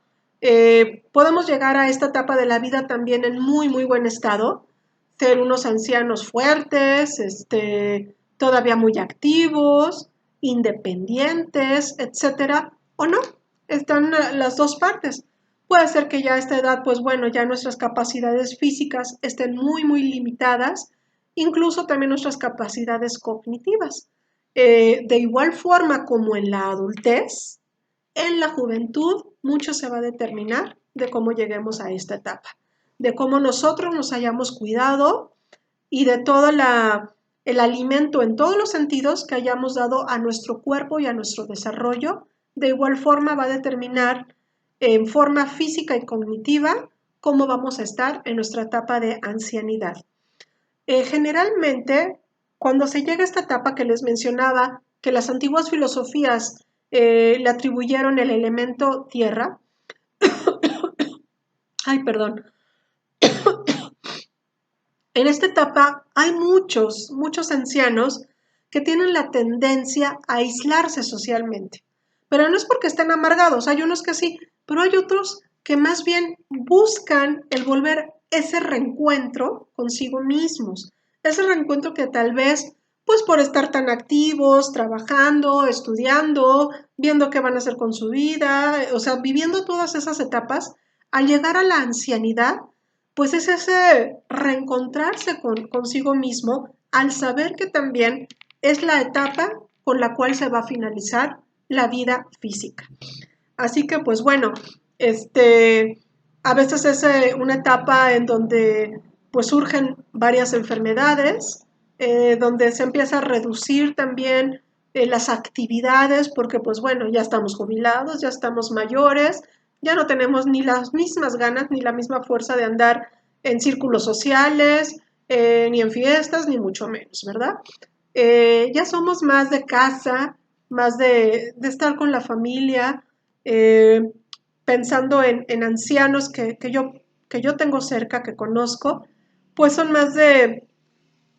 Podemos llegar a esta etapa de la vida también en muy, muy buen estado, ser unos ancianos fuertes, todavía muy activos, independientes, etcétera, o no, están las dos partes. Puede ser que ya a esta edad, pues bueno, ya nuestras capacidades físicas estén muy, muy limitadas, incluso también nuestras capacidades cognitivas. De igual forma como en la adultez, en la juventud mucho se va a determinar de cómo lleguemos a esta etapa, de cómo nosotros nos hayamos cuidado y de todo el alimento en todos los sentidos que hayamos dado a nuestro cuerpo y a nuestro desarrollo. De igual forma va a determinar en forma física y cognitiva cómo vamos a estar en nuestra etapa de ancianidad. Generalmente, cuando se llega a esta etapa que les mencionaba, que las antiguas filosofías le atribuyeron el elemento tierra, ay, perdón, en esta etapa hay muchos, muchos ancianos que tienen la tendencia a aislarse socialmente. Pero no es porque estén amargados, hay unos que sí, pero hay otros que más bien buscan el volver ese reencuentro consigo mismos. Ese reencuentro que tal vez, pues por estar tan activos, trabajando, estudiando, viendo qué van a hacer con su vida, o sea, viviendo todas esas etapas, al llegar a la ancianidad, pues es ese reencontrarse consigo mismo al saber que también es la etapa con la cual se va a finalizar la vida física. Así que pues bueno, a veces es una etapa en donde pues surgen varias enfermedades, donde se empieza a reducir también las actividades, porque pues bueno, ya estamos jubilados, ya estamos mayores, ya no tenemos ni las mismas ganas ni la misma fuerza de andar en círculos sociales, ni en fiestas, ni mucho menos, ¿verdad? Ya somos más de casa, más de estar con la familia, eh, pensando en ancianos que yo tengo cerca, que conozco, pues son más de,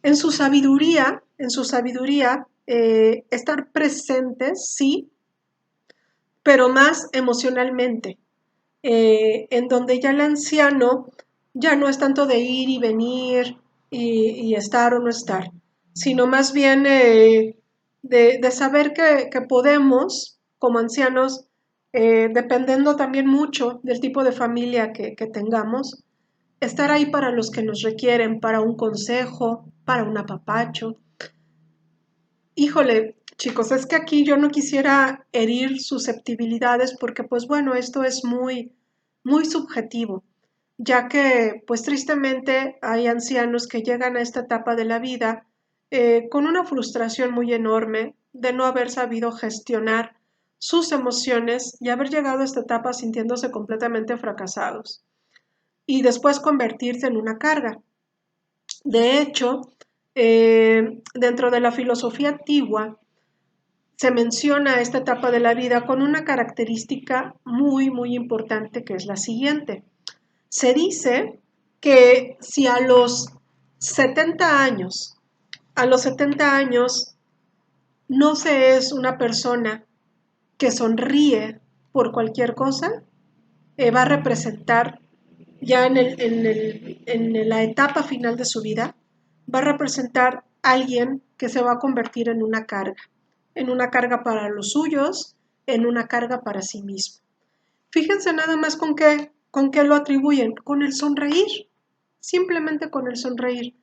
en su sabiduría, estar presentes, sí, pero más emocionalmente, en donde ya el anciano ya no es tanto de ir y venir y estar o no estar, sino más bien de saber que podemos, como ancianos, dependiendo también mucho del tipo de familia que tengamos, estar ahí para los que nos requieren, para un consejo, para un apapacho. Híjole, chicos, es que aquí yo no quisiera herir susceptibilidades porque pues bueno, esto es muy subjetivo, ya que pues tristemente hay ancianos que llegan a esta etapa de la vida con una frustración muy enorme de no haber sabido gestionar sus emociones y haber llegado a esta etapa sintiéndose completamente fracasados y después convertirse en una carga. De hecho, dentro de la filosofía antigua, se menciona esta etapa de la vida con una característica muy importante que es la siguiente. Se dice que si a los 70 años no se es una persona que sonríe por cualquier cosa, va a representar ya en la etapa final de su vida, va a representar alguien que se va a convertir en una carga para los suyos, en una carga para sí mismo. Fíjense nada más con qué lo atribuyen, con el sonreír, simplemente con el sonreír,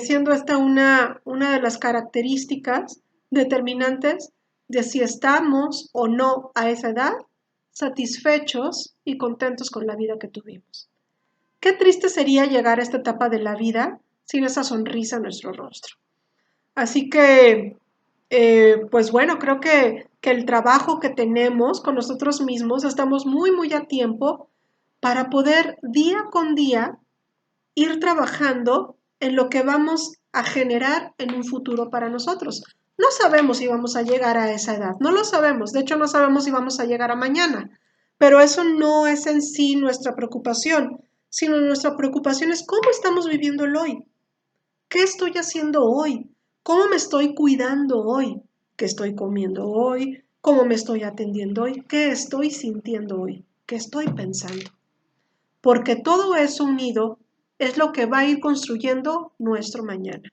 siendo esta una de las características determinantes de si estamos o no a esa edad satisfechos y contentos con la vida que tuvimos. Qué triste sería llegar a esta etapa de la vida sin esa sonrisa en nuestro rostro. Así que, pues bueno, creo que el trabajo que tenemos con nosotros mismos estamos muy a tiempo para poder día con día ir trabajando en lo que vamos a generar en un futuro para nosotros. No sabemos si vamos a llegar a esa edad, no lo sabemos, de hecho no sabemos si vamos a llegar a mañana, pero eso no es en sí nuestra preocupación, sino nuestra preocupación es cómo estamos viviendo el hoy, qué estoy haciendo hoy, cómo me estoy cuidando hoy, qué estoy comiendo hoy, cómo me estoy atendiendo hoy, qué estoy sintiendo hoy, qué estoy pensando, porque todo eso unido es lo que va a ir construyendo nuestro mañana.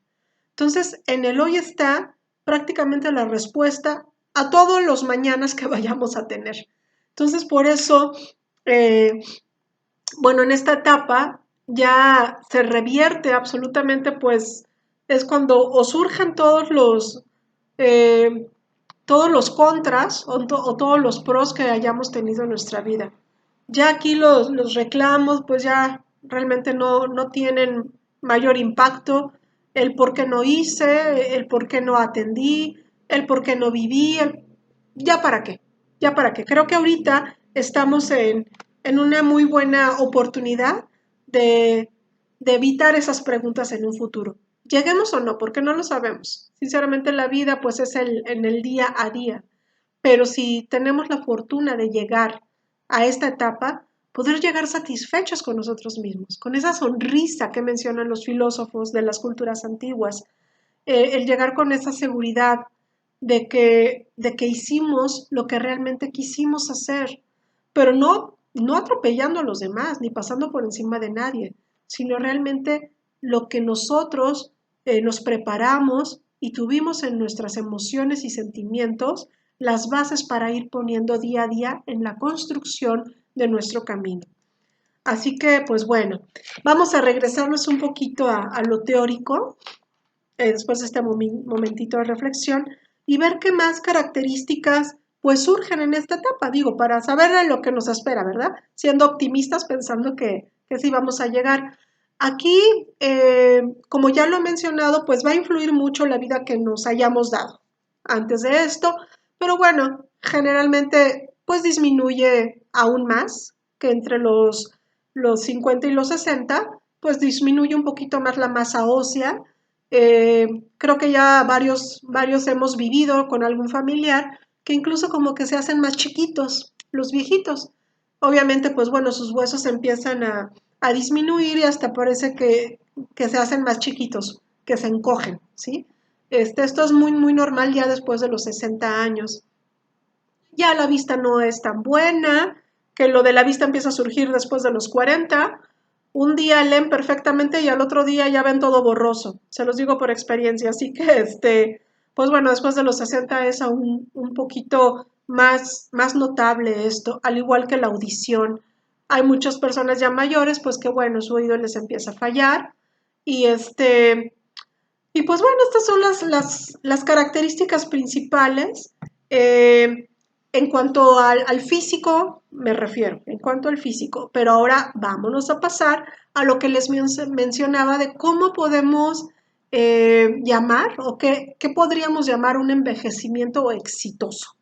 Entonces, en el hoy está prácticamente la respuesta a todos los mañanas que vayamos a tener. Entonces, por eso, eh, bueno, en esta etapa ya se revierte absolutamente, pues es cuando o surgen eh, todos los contras o todos los pros que hayamos tenido en nuestra vida. Ya aquí los reclamos pues ya realmente no tienen mayor impacto. El por qué no hice, el por qué no atendí, el por qué no viví, ya para qué, ya para qué. Creo que ahorita estamos en una muy buena oportunidad de, de evitar esas preguntas en un futuro. Lleguemos o no, porque no lo sabemos. Sinceramente la vida pues es en el día a día. Pero si tenemos la fortuna de llegar a esta etapa, poder llegar satisfechos con nosotros mismos, con esa sonrisa que mencionan los filósofos de las culturas antiguas, el llegar con esa seguridad de que hicimos lo que realmente quisimos hacer, pero no atropellando a los demás, ni pasando por encima de nadie, sino realmente lo que nosotros nos preparamos y tuvimos en nuestras emociones y sentimientos las bases para ir poniendo día a día en la construcción de nuestro camino. Así que, pues bueno, vamos a regresarnos un poquito a lo teórico, después de este momentito de reflexión, y ver qué más características pues surgen en esta etapa, digo, para saber a lo que nos espera, ¿verdad? Siendo optimistas, pensando que sí vamos a llegar. Aquí, como ya lo he mencionado, pues va a influir mucho la vida que nos hayamos dado antes de esto, pero bueno, generalmente pues disminuye aún más que entre los 50 y los 60, pues disminuye un poquito más la masa ósea. Creo que ya varios hemos vivido con algún familiar que incluso como que se hacen más chiquitos, los viejitos. Obviamente, pues bueno, sus huesos empiezan a disminuir y hasta parece que se hacen más chiquitos, que se encogen, ¿sí? Esto es muy normal ya después de los 60 años. Ya la vista no es tan buena, que lo de la vista empieza a surgir después de los 40. Un día leen perfectamente y al otro día ya ven todo borroso. Se los digo por experiencia. Así que, pues bueno, después de los 60 es aún un poquito más notable esto, al igual que la audición. Hay muchas personas ya mayores, pues que bueno, su oído les empieza a fallar y y pues bueno, estas son las características principales. En cuanto al físico, me refiero, en cuanto al físico, pero ahora vámonos a pasar a lo que les mencionaba de cómo podemos llamar o qué podríamos llamar un envejecimiento exitoso,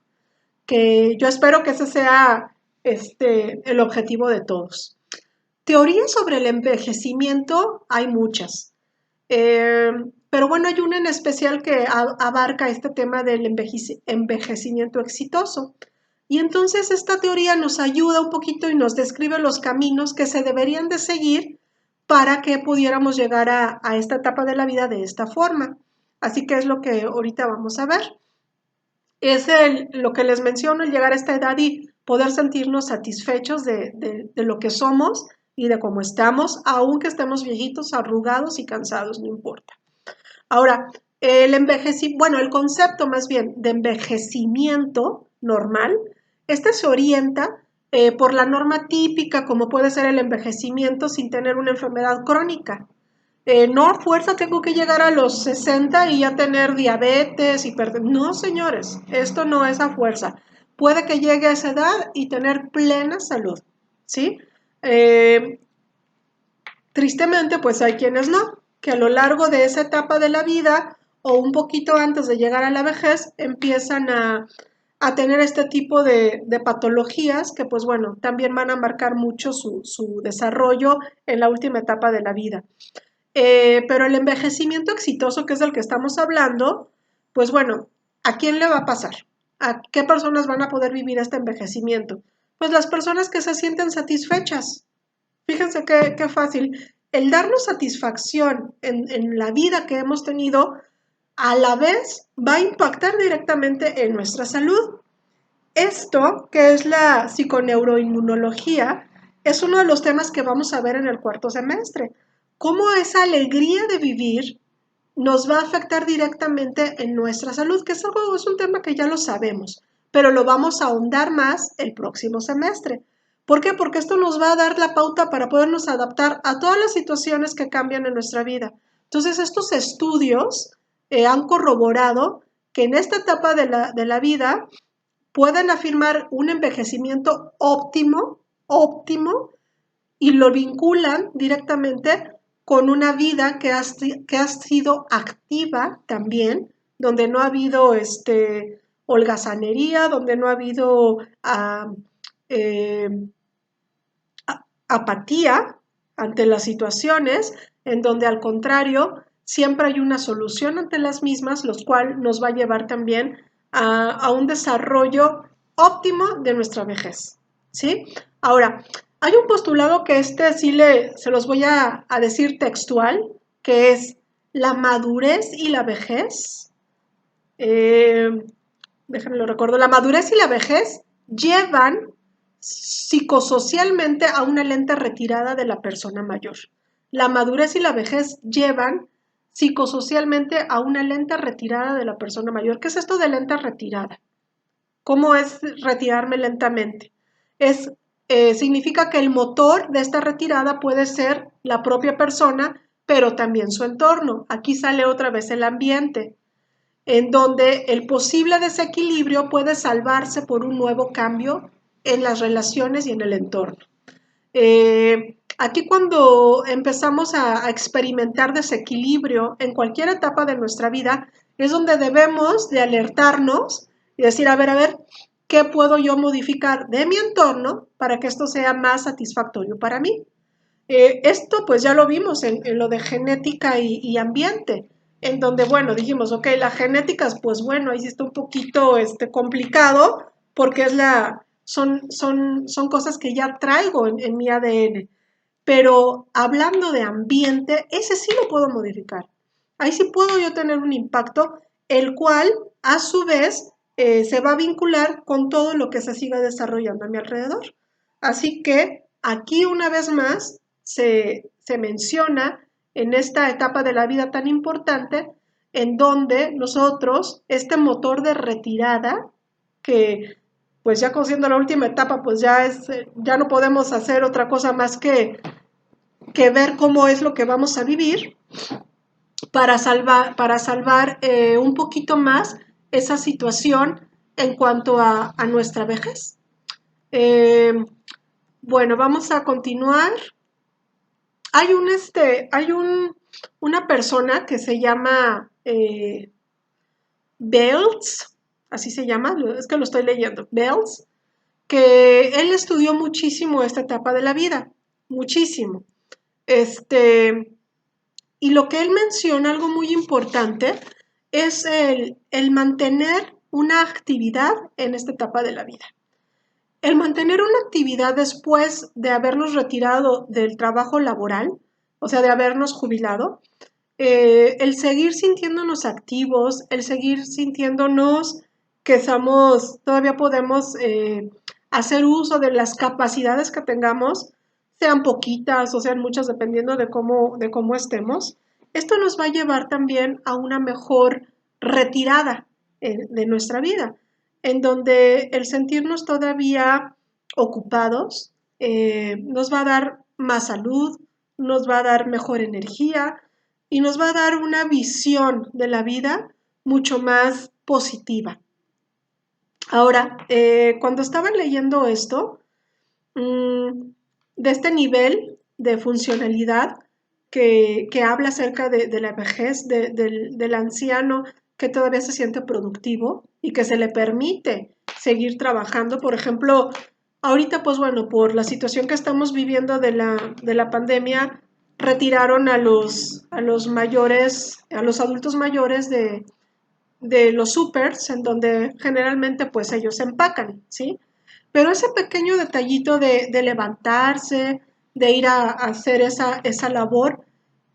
que yo espero que ese sea el objetivo de todos. Teorías sobre el envejecimiento hay muchas. Eh, pero bueno, hay una en especial que abarca este tema del envejecimiento exitoso. Y entonces esta teoría nos ayuda un poquito y nos describe los caminos que se deberían de seguir para que pudiéramos llegar a esta etapa de la vida de esta forma. Así que es lo que ahorita vamos a ver. Es lo que les menciono, el llegar a esta edad y poder sentirnos satisfechos de lo que somos y de cómo estamos, aunque estemos viejitos, arrugados y cansados, no importa. Ahora, el concepto más bien de envejecimiento normal, este se orienta por la norma típica, como puede ser el envejecimiento sin tener una enfermedad crónica. No a fuerza tengo que llegar a los 60 y ya tener diabetes, hipertensión. No, señores, esto no es a fuerza. Puede que llegue a esa edad y tener plena salud, ¿sí? Eh, Tristemente, pues hay quienes no, que a lo largo de esa etapa de la vida o un poquito antes de llegar a la vejez empiezan a tener este tipo de patologías que pues bueno, también van a marcar mucho su desarrollo en la última etapa de la vida. Pero el envejecimiento exitoso, que es del que estamos hablando, pues bueno, ¿a quién le va a pasar? ¿A qué personas van a poder vivir este envejecimiento? Pues las personas que se sienten satisfechas. Fíjense qué fácil. El darnos satisfacción en la vida que hemos tenido, a la vez va a impactar directamente en nuestra salud. Esto, que es la psiconeuroinmunología, es uno de los temas que vamos a ver en el cuarto semestre. Cómo esa alegría de vivir nos va a afectar directamente en nuestra salud, que es un tema que ya lo sabemos, pero lo vamos a ahondar más el próximo semestre. ¿Por qué? Porque esto nos va a dar la pauta para podernos adaptar a todas las situaciones que cambian en nuestra vida. Entonces, estos estudios han corroborado que en esta etapa de la vida pueden afirmar un envejecimiento óptimo, y lo vinculan directamente con una vida que ha sido activa también, donde no ha habido holgazanería, donde no ha habido eh, apatía ante las situaciones, en donde al contrario siempre hay una solución ante las mismas, lo cual nos va a llevar también a un desarrollo óptimo de nuestra vejez. ¿Sí? Ahora, hay un postulado que se los voy a decir textual, que es la madurez y la vejez. Eh, Déjenme lo recuerdo, la madurez y la vejez llevan psicosocialmente a una lenta retirada de la persona mayor. La madurez y la vejez llevan psicosocialmente a una lenta retirada de la persona mayor. ¿Qué es esto de lenta retirada? ¿Cómo es retirarme lentamente? Significa que el motor de esta retirada puede ser la propia persona, pero también su entorno. Aquí sale otra vez el ambiente, en donde el posible desequilibrio puede salvarse por un nuevo cambio en las relaciones y en el entorno. Aquí cuando empezamos a experimentar desequilibrio en cualquier etapa de nuestra vida, es donde debemos de alertarnos y decir, a ver, ¿qué puedo yo modificar de mi entorno para que esto sea más satisfactorio para mí? Esto pues ya lo vimos en lo de genética y ambiente, en donde, bueno, dijimos, ok, la genética, pues bueno, ahí sí está un poquito complicado porque son cosas que ya traigo en mi ADN. Pero hablando de ambiente, ese sí lo puedo modificar. Ahí sí puedo yo tener un impacto, el cual a su vez se va a vincular con todo lo que se siga desarrollando a mi alrededor. Así que aquí una vez más se menciona en esta etapa de la vida tan importante, en donde nosotros, este motor de retirada, que pues ya siendo la última etapa, pues ya no podemos hacer otra cosa más que ver cómo es lo que vamos a vivir para salvar un poquito más esa situación en cuanto a nuestra vejez. Eh, bueno, vamos a continuar. Una persona que se llama Bells, así se llama, es que lo estoy leyendo, Bells, que él estudió muchísimo esta etapa de la vida, muchísimo. Y lo que él menciona, algo muy importante, es el mantener una actividad en esta etapa de la vida. El mantener una actividad después de habernos retirado del trabajo laboral, o sea, de habernos jubilado, el seguir sintiéndonos activos, el seguir sintiéndonos que todavía podemos hacer uso de las capacidades que tengamos, sean poquitas o sean muchas, dependiendo de cómo estemos. Esto nos va a llevar también a una mejor retirada de nuestra vida, en donde el sentirnos todavía ocupados nos va a dar más salud, nos va a dar mejor energía y nos va a dar una visión de la vida mucho más positiva. Ahora, cuando estaba leyendo esto, de este nivel de funcionalidad que habla acerca de la vejez, del anciano que todavía se siente productivo y que se le permite seguir trabajando. Por ejemplo, ahorita, pues bueno, por la situación que estamos viviendo de la pandemia, retiraron a los mayores, a los adultos mayores de los supers, en donde generalmente pues ellos empacan, ¿sí? Pero ese pequeño detallito de levantarse, de ir a hacer esa labor,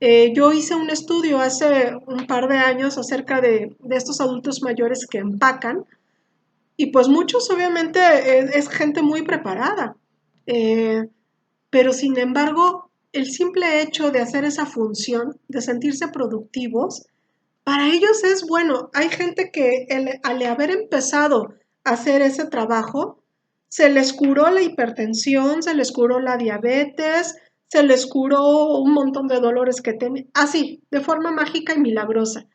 yo hice un estudio hace un par de años acerca de estos adultos mayores que empacan, y pues muchos obviamente es gente muy preparada, eh, pero sin embargo, el simple hecho de hacer esa función, de sentirse productivos, para ellos es bueno. Hay gente que al haber empezado a hacer ese trabajo, se les curó la hipertensión, se les curó la diabetes, se les curó un montón de dolores que tenían, así, de forma mágica y milagrosa.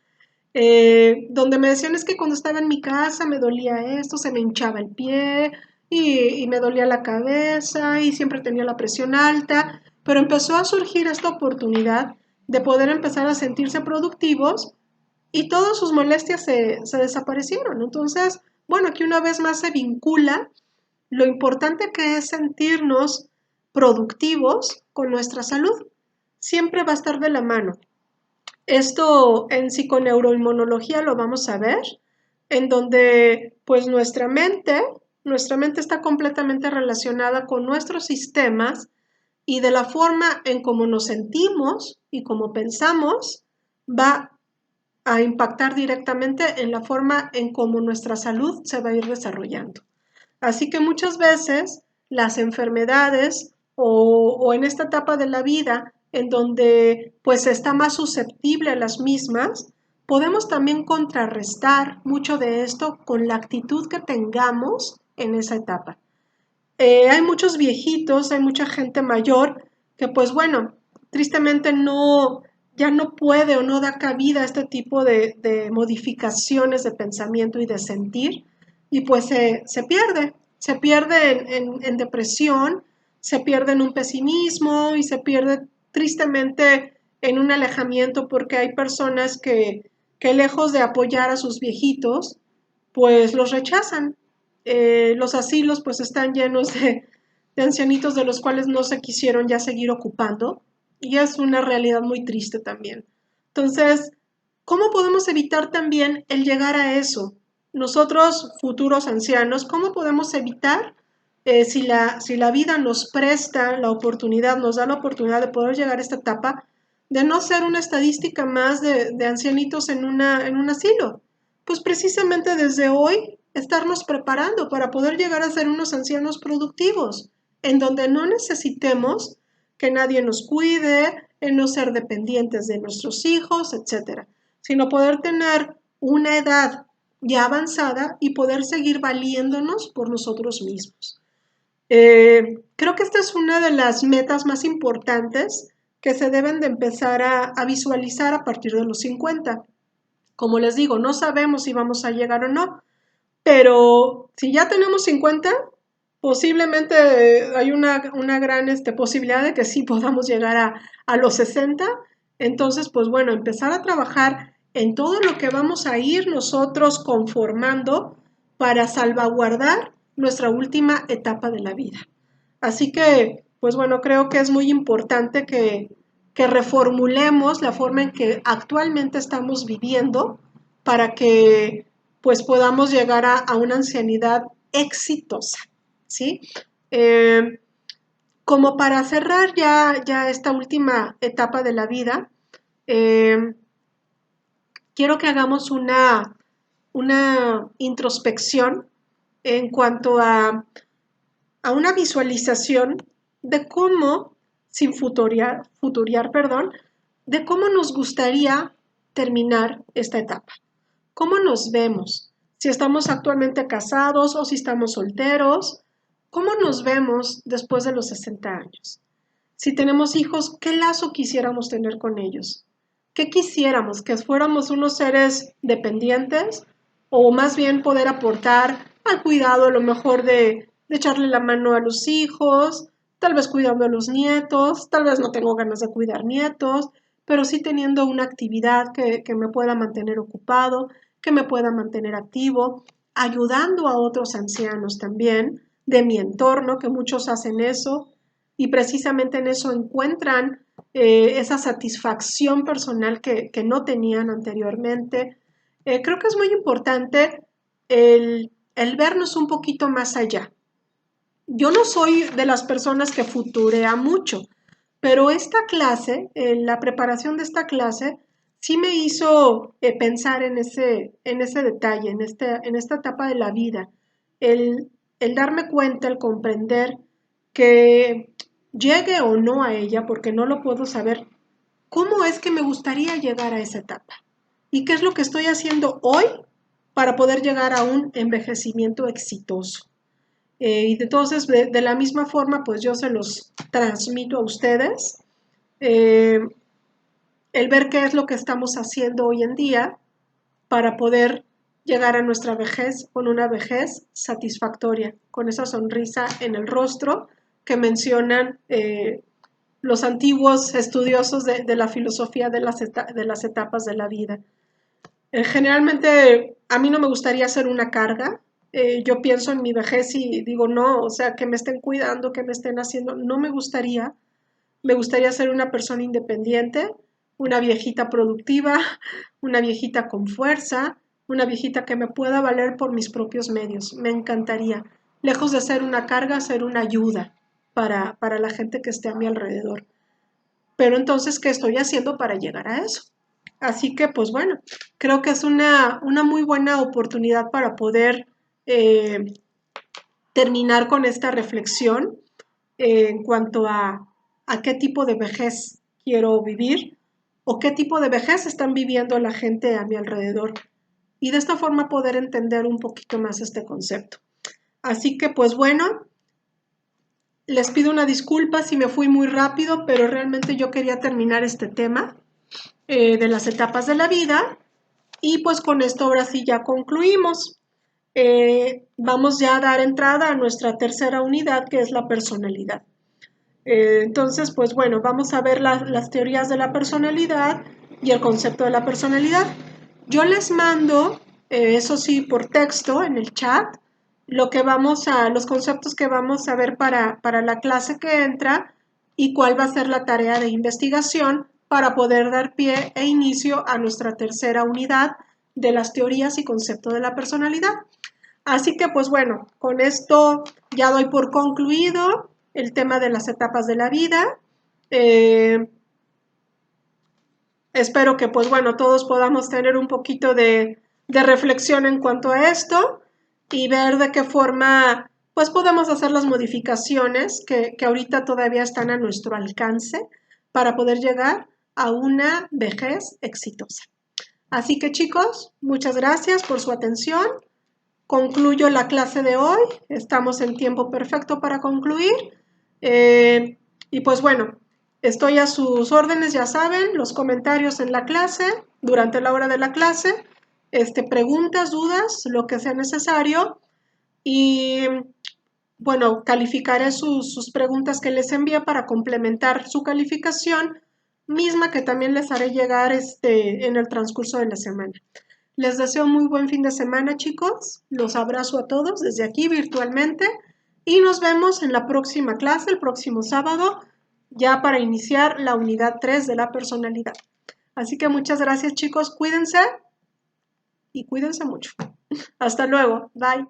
Donde me decían es que cuando estaba en mi casa me dolía esto, se me hinchaba el pie y me dolía la cabeza y siempre tenía la presión alta, pero empezó a surgir esta oportunidad de poder empezar a sentirse productivos y todas sus molestias se desaparecieron. Entonces, bueno, aquí una vez más se vincula lo importante que es sentirnos productivos con nuestra salud. Siempre va a estar de la mano. Esto en psiconeuroinmunología lo vamos a ver, en donde pues nuestra mente está completamente relacionada con nuestros sistemas y de la forma en cómo nos sentimos y cómo pensamos va a impactar directamente en la forma en cómo nuestra salud se va a ir desarrollando. Así que muchas veces las enfermedades o en esta etapa de la vida en donde pues está más susceptible a las mismas, podemos también contrarrestar mucho de esto con la actitud que tengamos en esa etapa. Hay muchos viejitos, hay mucha gente mayor que pues bueno, tristemente ya no puede o no da cabida a este tipo de modificaciones de pensamiento y de sentir y pues se pierde en depresión, se pierde en un pesimismo y se pierde tristemente en un alejamiento porque hay personas que lejos de apoyar a sus viejitos, pues los rechazan. Los asilos pues están llenos de ancianitos de los cuales no se quisieron ya seguir ocupando y es una realidad muy triste también. Entonces, ¿cómo podemos evitar también el llegar a eso? Nosotros, futuros ancianos, ¿cómo podemos evitar si la vida nos presta la oportunidad, nos da la oportunidad de poder llegar a esta etapa, de no ser una estadística más de ancianitos en un asilo? Pues precisamente desde hoy estarnos preparando para poder llegar a ser unos ancianos productivos, en donde no necesitemos que nadie nos cuide, en no ser dependientes de nuestros hijos, etcétera, sino poder tener una edad ya avanzada y poder seguir valiéndonos por nosotros mismos. Creo que esta es una de las metas más importantes que se deben de empezar a visualizar a partir de los 50. Como les digo, no sabemos si vamos a llegar o no, pero si ya tenemos 50, posiblemente hay una gran posibilidad de que sí podamos llegar a los 60. Entonces, pues bueno, empezar a trabajar en todo lo que vamos a ir nosotros conformando para salvaguardar nuestra última etapa de la vida. Así que, pues bueno, creo que es muy importante que reformulemos la forma en que actualmente estamos viviendo para que pues podamos llegar a una ancianidad exitosa, ¿sí? Eh, Como para cerrar ya esta última etapa de la vida, eh, quiero que hagamos una introspección en cuanto a una visualización de cómo, sin futuriar, perdón, de cómo nos gustaría terminar esta etapa. ¿Cómo nos vemos? Si estamos actualmente casados o si estamos solteros, ¿cómo nos vemos después de los 60 años? Si tenemos hijos, ¿qué lazo quisiéramos tener con ellos? ¿Qué quisiéramos? ¿Que fuéramos unos seres dependientes o más bien poder aportar al cuidado a lo mejor de echarle la mano a los hijos, tal vez cuidando a los nietos, tal vez no tengo ganas de cuidar nietos, pero sí teniendo una actividad que me pueda mantener ocupado, que me pueda mantener activo, ayudando a otros ancianos también de mi entorno, que muchos hacen eso, y precisamente en eso encuentran esa satisfacción personal que no tenían anteriormente. Creo que es muy importante el vernos un poquito más allá. Yo no soy de las personas que futurea mucho, pero esta clase, la preparación de esta clase, sí me hizo pensar en ese detalle, en esta etapa de la vida, el darme cuenta, el comprender que llegue o no a ella, porque no lo puedo saber, cómo es que me gustaría llegar a esa etapa y qué es lo que estoy haciendo hoy para poder llegar a un envejecimiento exitoso. Y entonces, de la misma forma, pues yo se los transmito a ustedes, eh, el ver qué es lo que estamos haciendo hoy en día para poder llegar a nuestra vejez con una vejez satisfactoria, con esa sonrisa en el rostro que mencionan los antiguos estudiosos de la filosofía de las etapas de la vida. Generalmente a mí no me gustaría ser una carga. Yo pienso en mi vejez y digo, no, o sea, que me estén cuidando, que me estén haciendo, no me gustaría. Me gustaría ser una persona independiente, una viejita productiva, una viejita con fuerza, una viejita que me pueda valer por mis propios medios. Me encantaría. Lejos de ser una carga, ser una ayuda para la gente que esté a mi alrededor. Pero entonces, ¿qué estoy haciendo para llegar a eso? Así que, pues bueno, creo que es una muy buena oportunidad para poder eh, terminar con esta reflexión en cuanto a qué tipo de vejez quiero vivir o qué tipo de vejez están viviendo la gente a mi alrededor. Y de esta forma poder entender un poquito más este concepto. Así que, pues bueno, les pido una disculpa si me fui muy rápido, pero realmente yo quería terminar este tema de las etapas de la vida. Y pues con esto ahora sí ya concluimos. Vamos ya a dar entrada a nuestra tercera unidad, que es la personalidad. Entonces, pues bueno, vamos a ver las teorías de la personalidad y el concepto de la personalidad. Yo les mando, eso sí, por texto en el chat, los conceptos que vamos a ver para la clase que entra y cuál va a ser la tarea de investigación para poder dar pie e inicio a nuestra tercera unidad de las teorías y concepto de la personalidad. Así que pues bueno, con esto ya doy por concluido el tema de las etapas de la vida. Espero que pues bueno, todos podamos tener un poquito de reflexión en cuanto a esto y ver de qué forma pues podemos hacer las modificaciones que ahorita todavía están a nuestro alcance para poder llegar a una vejez exitosa. Así que chicos, muchas gracias por su atención. Concluyo la clase de hoy. Estamos en tiempo perfecto para concluir. Y pues bueno, estoy a sus órdenes, ya saben, los comentarios en la clase, durante la hora de la clase, preguntas, dudas, lo que sea necesario. Y bueno, calificaré sus preguntas que les envíe para complementar su calificación, misma que también les haré llegar en el transcurso de la semana. Les deseo muy buen fin de semana, chicos. Los abrazo a todos desde aquí virtualmente y nos vemos en la próxima clase, el próximo sábado, ya para iniciar la unidad 3 de la personalidad. Así que muchas gracias, chicos. Cuídense y cuídense mucho. Hasta luego. Bye.